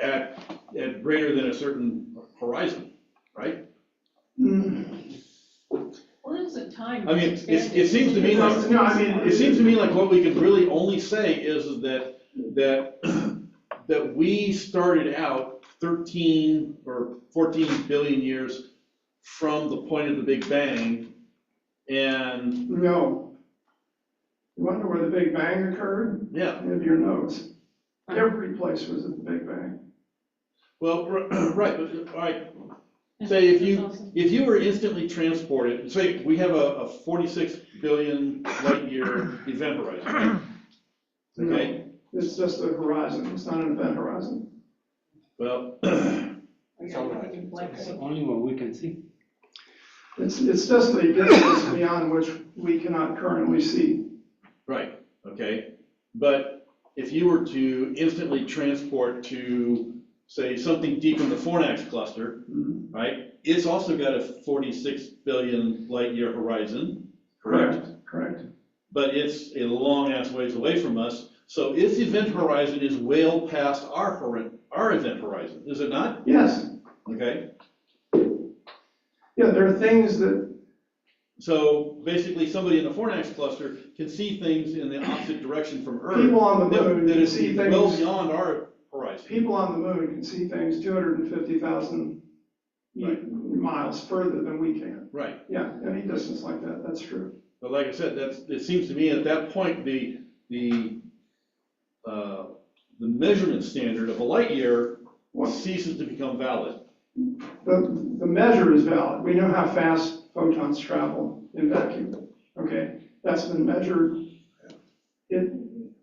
S8: at greater than a certain horizon, right?
S4: What is the time?
S8: I mean, it seems to me like it seems to me like what we can really only say is that we started out 13 or 14 billion years from the point of the Big Bang, and
S1: no. You wonder where the Big Bang occurred?
S8: Yeah.
S1: You have your nose. Every place was at the Big Bang.
S8: Well, right, but all right. Say if you were instantly transported, say we have a 46 billion light year event horizon, right? Okay.
S1: No, it's just a horizon. It's not an event horizon.
S8: Well,
S3: it's all right. It's only what we can see.
S1: It's just the distance beyond which we cannot currently see.
S8: Right. Okay. But if you were to instantly transport to, say, something deep in the Fornax cluster, right? It's also got a 46 billion light year horizon, correct?
S1: Correct.
S8: But it's a long ass ways away from us. So its event horizon is well past our event horizon, is it not?
S1: Yes.
S8: Okay.
S1: Yeah, there are things that.
S8: So basically, somebody in the Fornax cluster can see things in the opposite direction from Earth.
S1: People on the moon
S8: that
S1: can
S8: is
S1: see things
S8: well beyond our horizon.
S1: People on the moon can see things 250,000 miles further than we can.
S8: Right.
S1: Yeah, any distance like that, that's true.
S8: But like I said, it seems to me at that point the measurement standard of a light year ceases to become valid.
S1: The measure is valid. We know how fast photons travel in vacuum. Okay, that's been measured.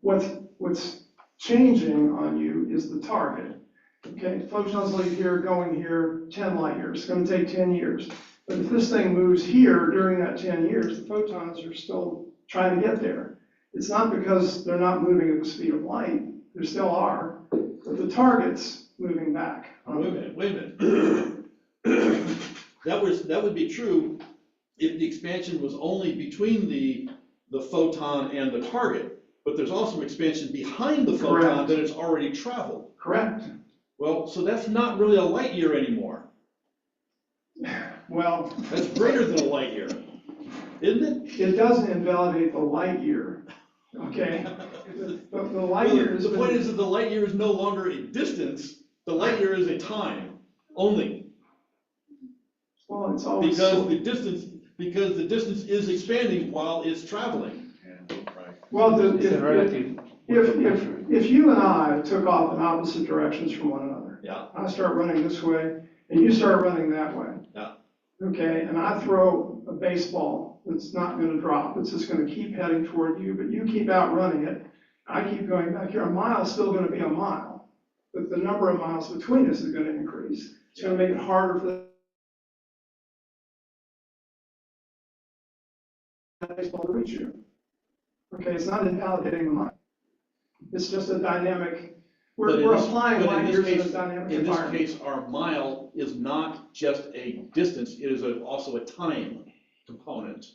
S1: What's changing on you is the target. Okay, photons leave here, going here, 10 light years. It's going to take 10 years. But if this thing moves here during that 10 years, the photons are still trying to get there. It's not because they're not moving at the speed of light. There still are, but the target's moving back.
S8: Wait a minute. That would be true if the expansion was only between the photon and the target, but there's also expansion behind the photon
S1: Correct.
S8: that it's already traveled.
S1: Correct.
S8: Well, so that's not really a light year anymore.
S1: Well,
S8: That's greater than a light year, isn't it?
S1: it doesn't invalidate the light year. Okay, the light year is.
S8: The point is that the light year is no longer a distance, the light year is a time only.
S1: Well, it's always.
S8: Because the distance is expanding while it's traveling.
S1: Well,
S3: It's a relative.
S1: if you and I took off in opposite directions from one another.
S8: Yeah.
S1: I start running this way and you start running that way.
S8: Yeah.
S1: Okay, and I throw a baseball that's not gonna drop, it's just gonna keep heading toward you, but you keep outrunning it. I keep going back here, a mile's still gonna be a mile, but the number of miles between us is gonna increase. It's gonna make it harder for the baseball to reach you. Okay, it's not invalidating the mile. It's just a dynamic, we're applying light years in a dynamic environment.
S8: In this case, our mile is not just a distance, it is also a time component.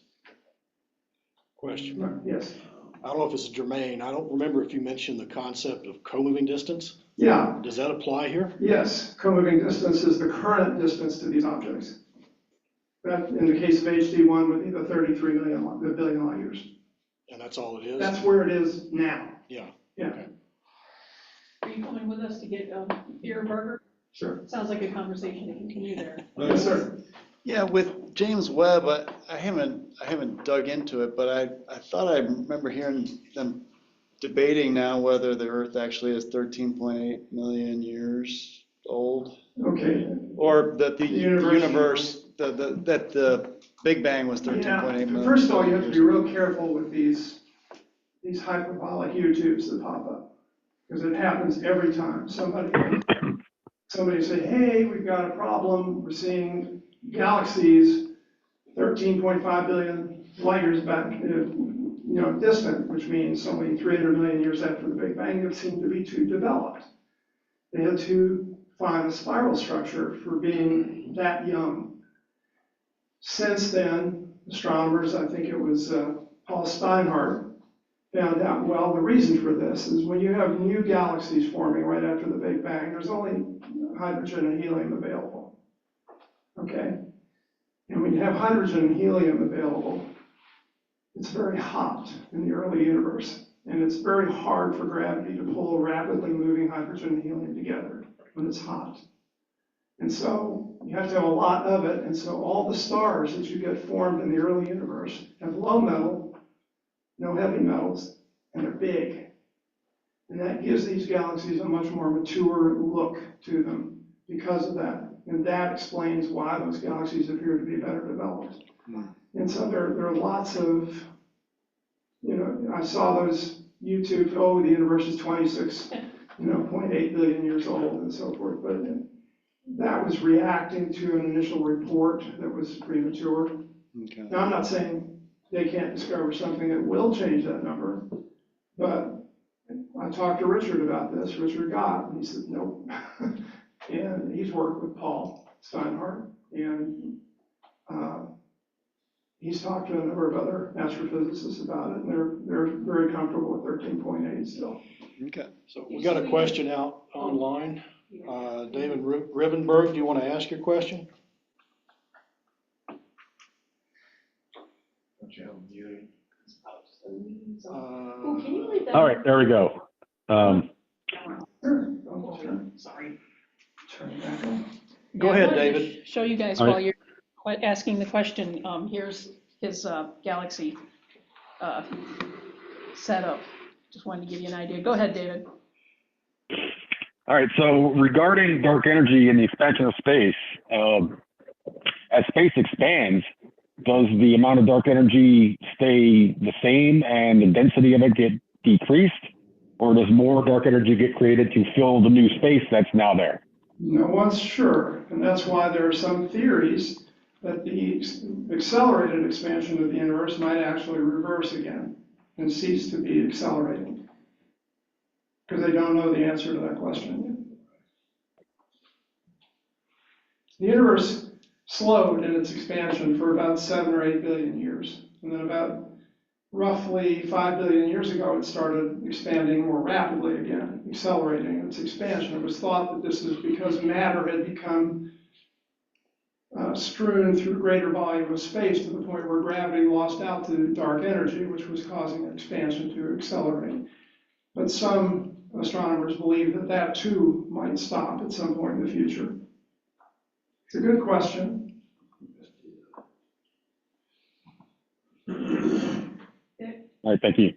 S6: Question.
S1: Yes.
S6: I don't know if it's germane. I don't remember if you mentioned the concept of co-moving distance.
S1: Yeah.
S6: Does that apply here?
S1: Yes, co-moving distance is the current distance to these objects. That, in the case of HD1, would be the 33 billion light years.
S6: And that's all it is?
S1: That's where it is now.
S6: Yeah.
S1: Yeah.
S6: Okay.
S4: Are you coming with us to get beer and burger?
S1: Sure.
S4: Sounds like a conversation to continue there.
S1: Yes, sir.
S12: Yeah, with James Webb, I haven't dug into it, but I thought I remember hearing them debating now whether the Earth actually is 13.8 million years old.
S1: Okay.
S12: Or that the universe, that the Big Bang was 13.8 million.
S1: First of all, you have to be real careful with these hyperbolic U-tubes that pop up, because it happens every time. Somebody say, hey, we've got a problem. We're seeing galaxies 13.5 billion light years back, distant, which means only 300 million years after the Big Bang, that seemed to be too developed. They had to find a spiral structure for being that young. Since then, astronomers, I think it was Paul Steinhardt, found out, well, the reason for this is when you have new galaxies forming right after the Big Bang, there's only hydrogen and helium available. Okay? And when you have hydrogen and helium available, it's very hot in the early universe. And it's very hard for gravity to pull rapidly moving hydrogen and helium together when it's hot. And so you have to have a lot of it. And so all the stars that you get formed in the early universe have low metal, no heavy metals, and they're big. And that gives these galaxies a much more mature look to them because of that. And that explains why those galaxies appear to be better developed. And so there are lots of, I saw those YouTube, the universe is 0.8 billion years old and so forth, but that was reacting to an initial report that was premature.
S12: Okay.
S1: Now, I'm not saying they can't discover something that will change that number, but I talked to Richard about this, Richard Gott, and he said, nope. And he's worked with Paul Steinhardt, and he's talked to a number of other astrophysicists about it, and they're very comfortable with 13.8 still.
S12: Okay.
S6: So we got a question out online. David Rivenberg, do you want to ask your question?
S13: All right, there we go.
S1: Sorry.
S6: Go ahead, David.
S4: Show you guys while you're asking the question. Here's his galaxy setup. Just wanted to give you an idea. Go ahead, David.
S13: All right, so regarding dark energy and the expansion of space, as space expands, does the amount of dark energy stay the same and the density of it get decreased? Or does more dark energy get created to fill the new space that's now there?
S1: No one's sure, and that's why there are some theories that the accelerated expansion of the universe might actually reverse again and cease to be accelerating. Because they don't know the answer to that question yet. The universe slowed in its expansion for about 7 or 8 billion years. And then about roughly 5 billion years ago, it started expanding more rapidly again, accelerating its expansion. It was thought that this is because matter had become strewn through a greater volume of space to the point where gravity lost out to dark energy, which was causing expansion to accelerate. But some astronomers believe that that too might stop at some point in the future. It's a good question.
S13: All right, thank you.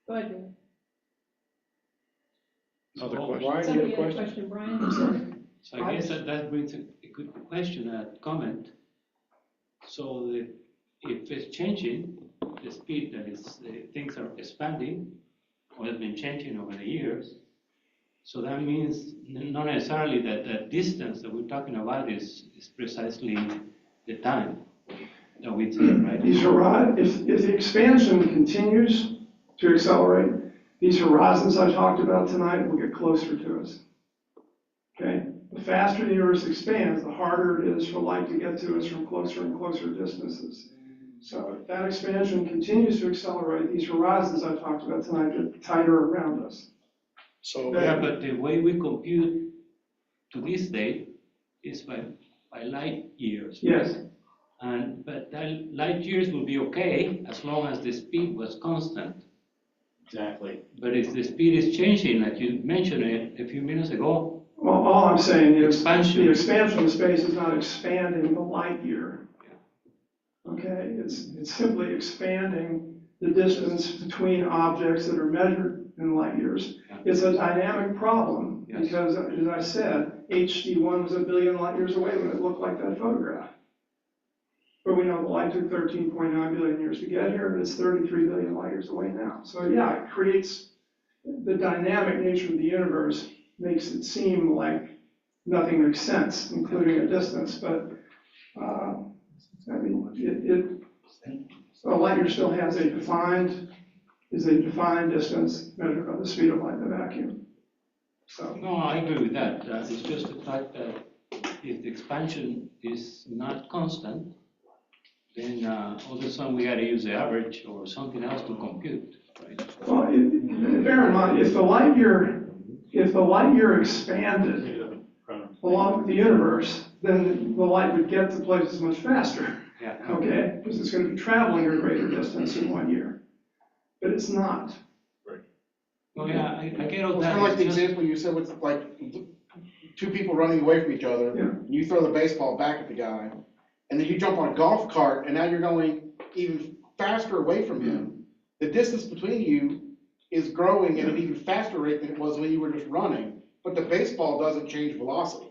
S4: Go ahead, David.
S6: Other
S3: So,
S6: questions?
S3: Brian, you
S4: Somebody
S3: have a
S4: had a
S3: question?
S4: question, Brian?
S3: So I guess that brings a good question, a comment. So if it's changing, the speed that things are expanding, or has been changing over the years, so that means not necessarily that the distance that we're talking about is precisely the time that we see, right?
S1: These if the expansion continues to accelerate, these horizons I talked about tonight will get closer to us. Okay? The faster the universe expands, the harder it is for light to get to us from closer and closer distances. So if that expansion continues to accelerate, these horizons I talked about tonight get tighter around us.
S6: So
S3: Yeah, but the way we compute to this day is by light years.
S1: Yes.
S3: But that light years will be okay as long as the speed was constant.
S8: Exactly.
S3: But if the speed is changing, like you mentioned a few minutes ago,
S1: Well, all I'm saying is
S3: Expansion.
S1: the expansion of space is not expanding the light year. Okay, it's simply expanding the distance between objects that are measured in light years. It's a dynamic problem because, as I said, HD1 was 1 billion light years away when it looked like that photograph. But we know the light took 13.9 billion years to get here, and it's 33 billion light years away now. So yeah, it creates the dynamic nature of the universe, makes it seem like nothing makes sense, including a distance. But I mean, a light year still has a defined distance measured by the speed of light in a vacuum. So
S3: no, I agree with that. It's just the fact that if the expansion is not constant, then all of a sudden we got to use the average or something else to compute, right?
S1: well, bear in mind, if the light year expanded along with the universe, then the light would get to places much faster.
S3: Yeah.
S1: Okay, because it's going to be traveling a greater distance in 1 year. But it's not.
S3: Oh yeah, I get all
S7: It's
S3: that.
S7: kind of like the
S3: It's just-
S7: example you said with like two people running away from each other.
S1: Yeah.
S7: And you throw the baseball back at the guy, and then you jump on a golf cart, and now you're going even faster away from him. The distance between you is growing at an even faster rate than it was when you were just running, but the baseball doesn't change velocity.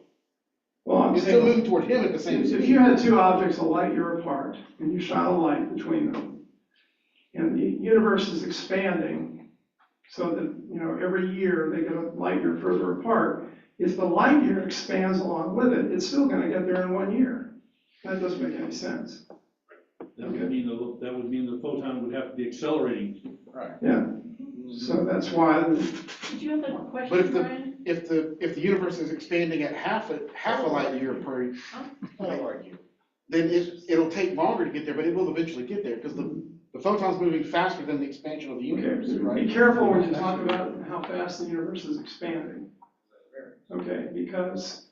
S1: Well, I'm
S7: It's still
S1: saying,
S7: moving toward him at the same
S1: if
S7: speed.
S1: you had two objects a light year apart, and you shot a light between them, and the universe is expanding, so that, you know, every year they get a light year further apart, if the light year expands along with it, it's still gonna get there in 1 year. That doesn't make any sense.
S8: That would mean the photon would have to be accelerating.
S7: Right.
S1: Yeah, so that's why,
S4: Did you have a
S7: But
S4: question,
S7: if
S4: Brian?
S7: the universe is expanding at half a light year per, then it'll take longer to get there, but it will eventually get there, because the photon's moving faster than the expansion of the universe,
S1: okay,
S7: right?
S1: be careful when you talk about how fast the universe is expanding. Okay, because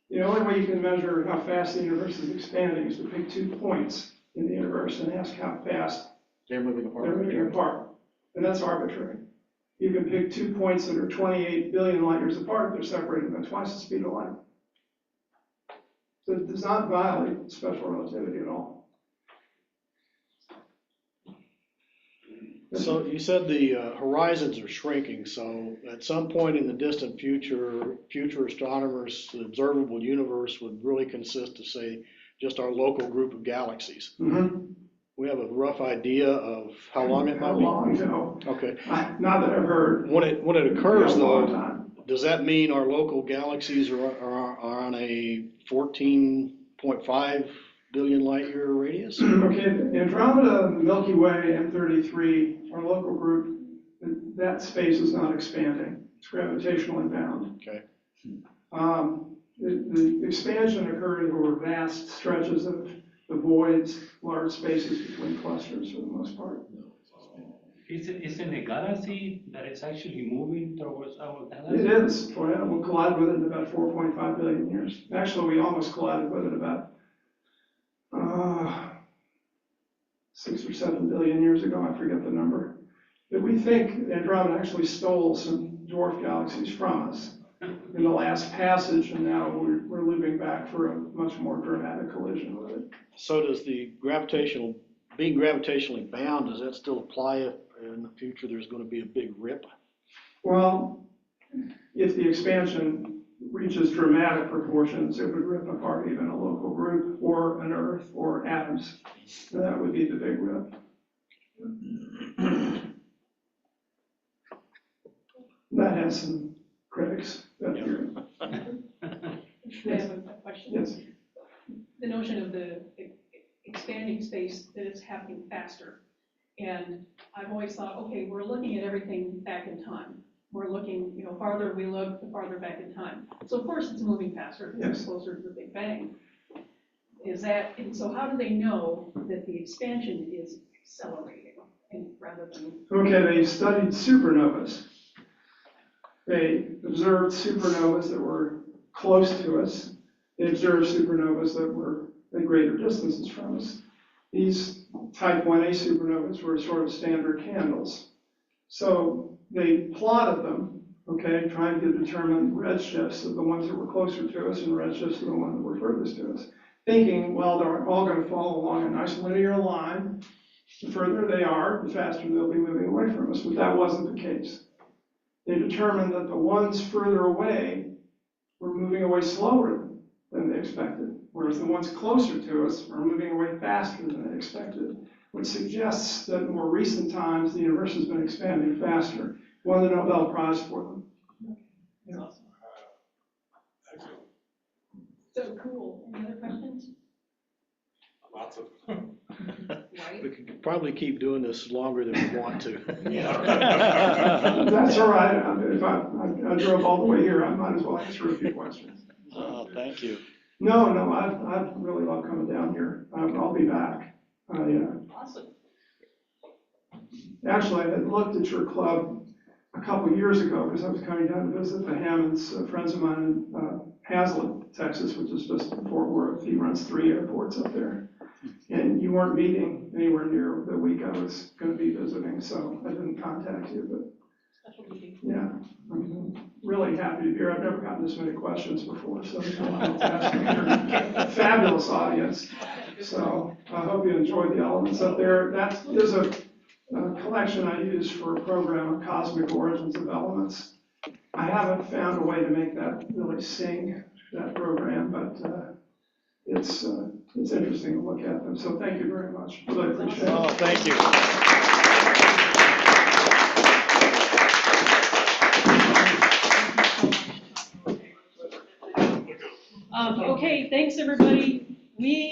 S1: the only way you can measure how fast the universe is expanding is to pick 2 points in the universe and ask how fast
S7: They're moving apart.
S1: they're moving apart. And that's arbitrary. You can pick 2 points that are 28 billion light years apart, they're separated by twice the speed of light. So it does not violate special relativity at all.
S6: So you said the horizons are shrinking, so at some point in the distant future, future astronomers, the observable universe would really consist of, say, just our local group of galaxies.
S1: Mm-hmm.
S6: we have a rough idea of how long it
S1: How
S6: might be?
S1: long ago?
S6: Okay.
S1: Not that I've heard.
S6: When it occurs
S1: Yeah, a long
S6: though,
S1: time.
S6: does that mean our local galaxies are on a 14.5 billion light year radius?
S1: Okay, Andromeda, Milky Way, M33, our local group, that space is not expanding. It's gravitationally bound.
S6: Okay.
S1: The expansion occurred over vast stretches of the voids, large spaces between clusters for the most part.
S3: Isn't a galaxy that is actually moving towards our galaxy?
S1: It is. We'll collide with it in about 4.5 billion years. Actually, we almost collided with it about 6 or 7 billion years ago. I forget the number. But we think Andromeda actually stole some dwarf galaxies from us in the last passage, and now we're looping back for a much more dramatic collision with it.
S6: So does the being gravitationally bound, does that still apply if in the future there's going to be a big rip?
S1: Well, if the expansion reaches dramatic proportions, it would rip apart even a local group or an Earth or atoms. That would be the big rip. That has some critics that year.
S4: I have a question.
S1: Yes.
S4: The notion of the expanding space, that it's happening faster. And I've always thought, okay, we're looking at everything back in time. We're looking, farther we look, the farther back in time. So of course it's moving faster because it's closer to the Big Bang. And so how do they know that the expansion is accelerating rather than?
S1: Okay, they studied supernovas. They observed supernovas that were close to us. They observed supernovas that were at greater distances from us. These type 1A supernovas were sort of standard candles. So they plotted them, okay, trying to determine redshifts of the ones that were closer to us and redshifts of the ones that were furthest to us, thinking, well, they're all going to follow along a nice linear line. The further they are, the faster they'll be moving away from us, but that wasn't the case. They determined that the ones further away were moving away slower than they expected, whereas the ones closer to us are moving away faster than they expected, which suggests that in more recent times, the universe has been expanding faster. Won the Nobel Prize for them.
S4: That's awesome. So cool. Any other questions?
S10: Lots of.
S4: Right?
S6: We could probably keep doing this longer than we want to.
S1: That's all right. If I drove all the way here, I might as well answer a few questions.
S12: Oh, thank you.
S1: No, I really love coming down here. I'll be back.
S4: Awesome.
S1: Actually, I had looked at your club a couple of years ago because I was coming down to visit the Hammonds, friends of mine in Hazlet, Texas, which is just Fort Worth. He runs 3 airports up there. And you weren't meeting anywhere near the week I was going to be visiting, so I didn't contact you. But
S4: Special meeting.
S1: yeah, I'm really happy to be here. I've never gotten this many questions before, so a fabulous audience. So I hope you enjoyed the elements up there. That is a collection I use for a program of cosmic origins of elements. I haven't found a way to make that really sing, that program, but it's interesting to look at them. So thank you very much. Really appreciate it.
S12: Oh, thank you.
S4: Okay, thanks everybody. We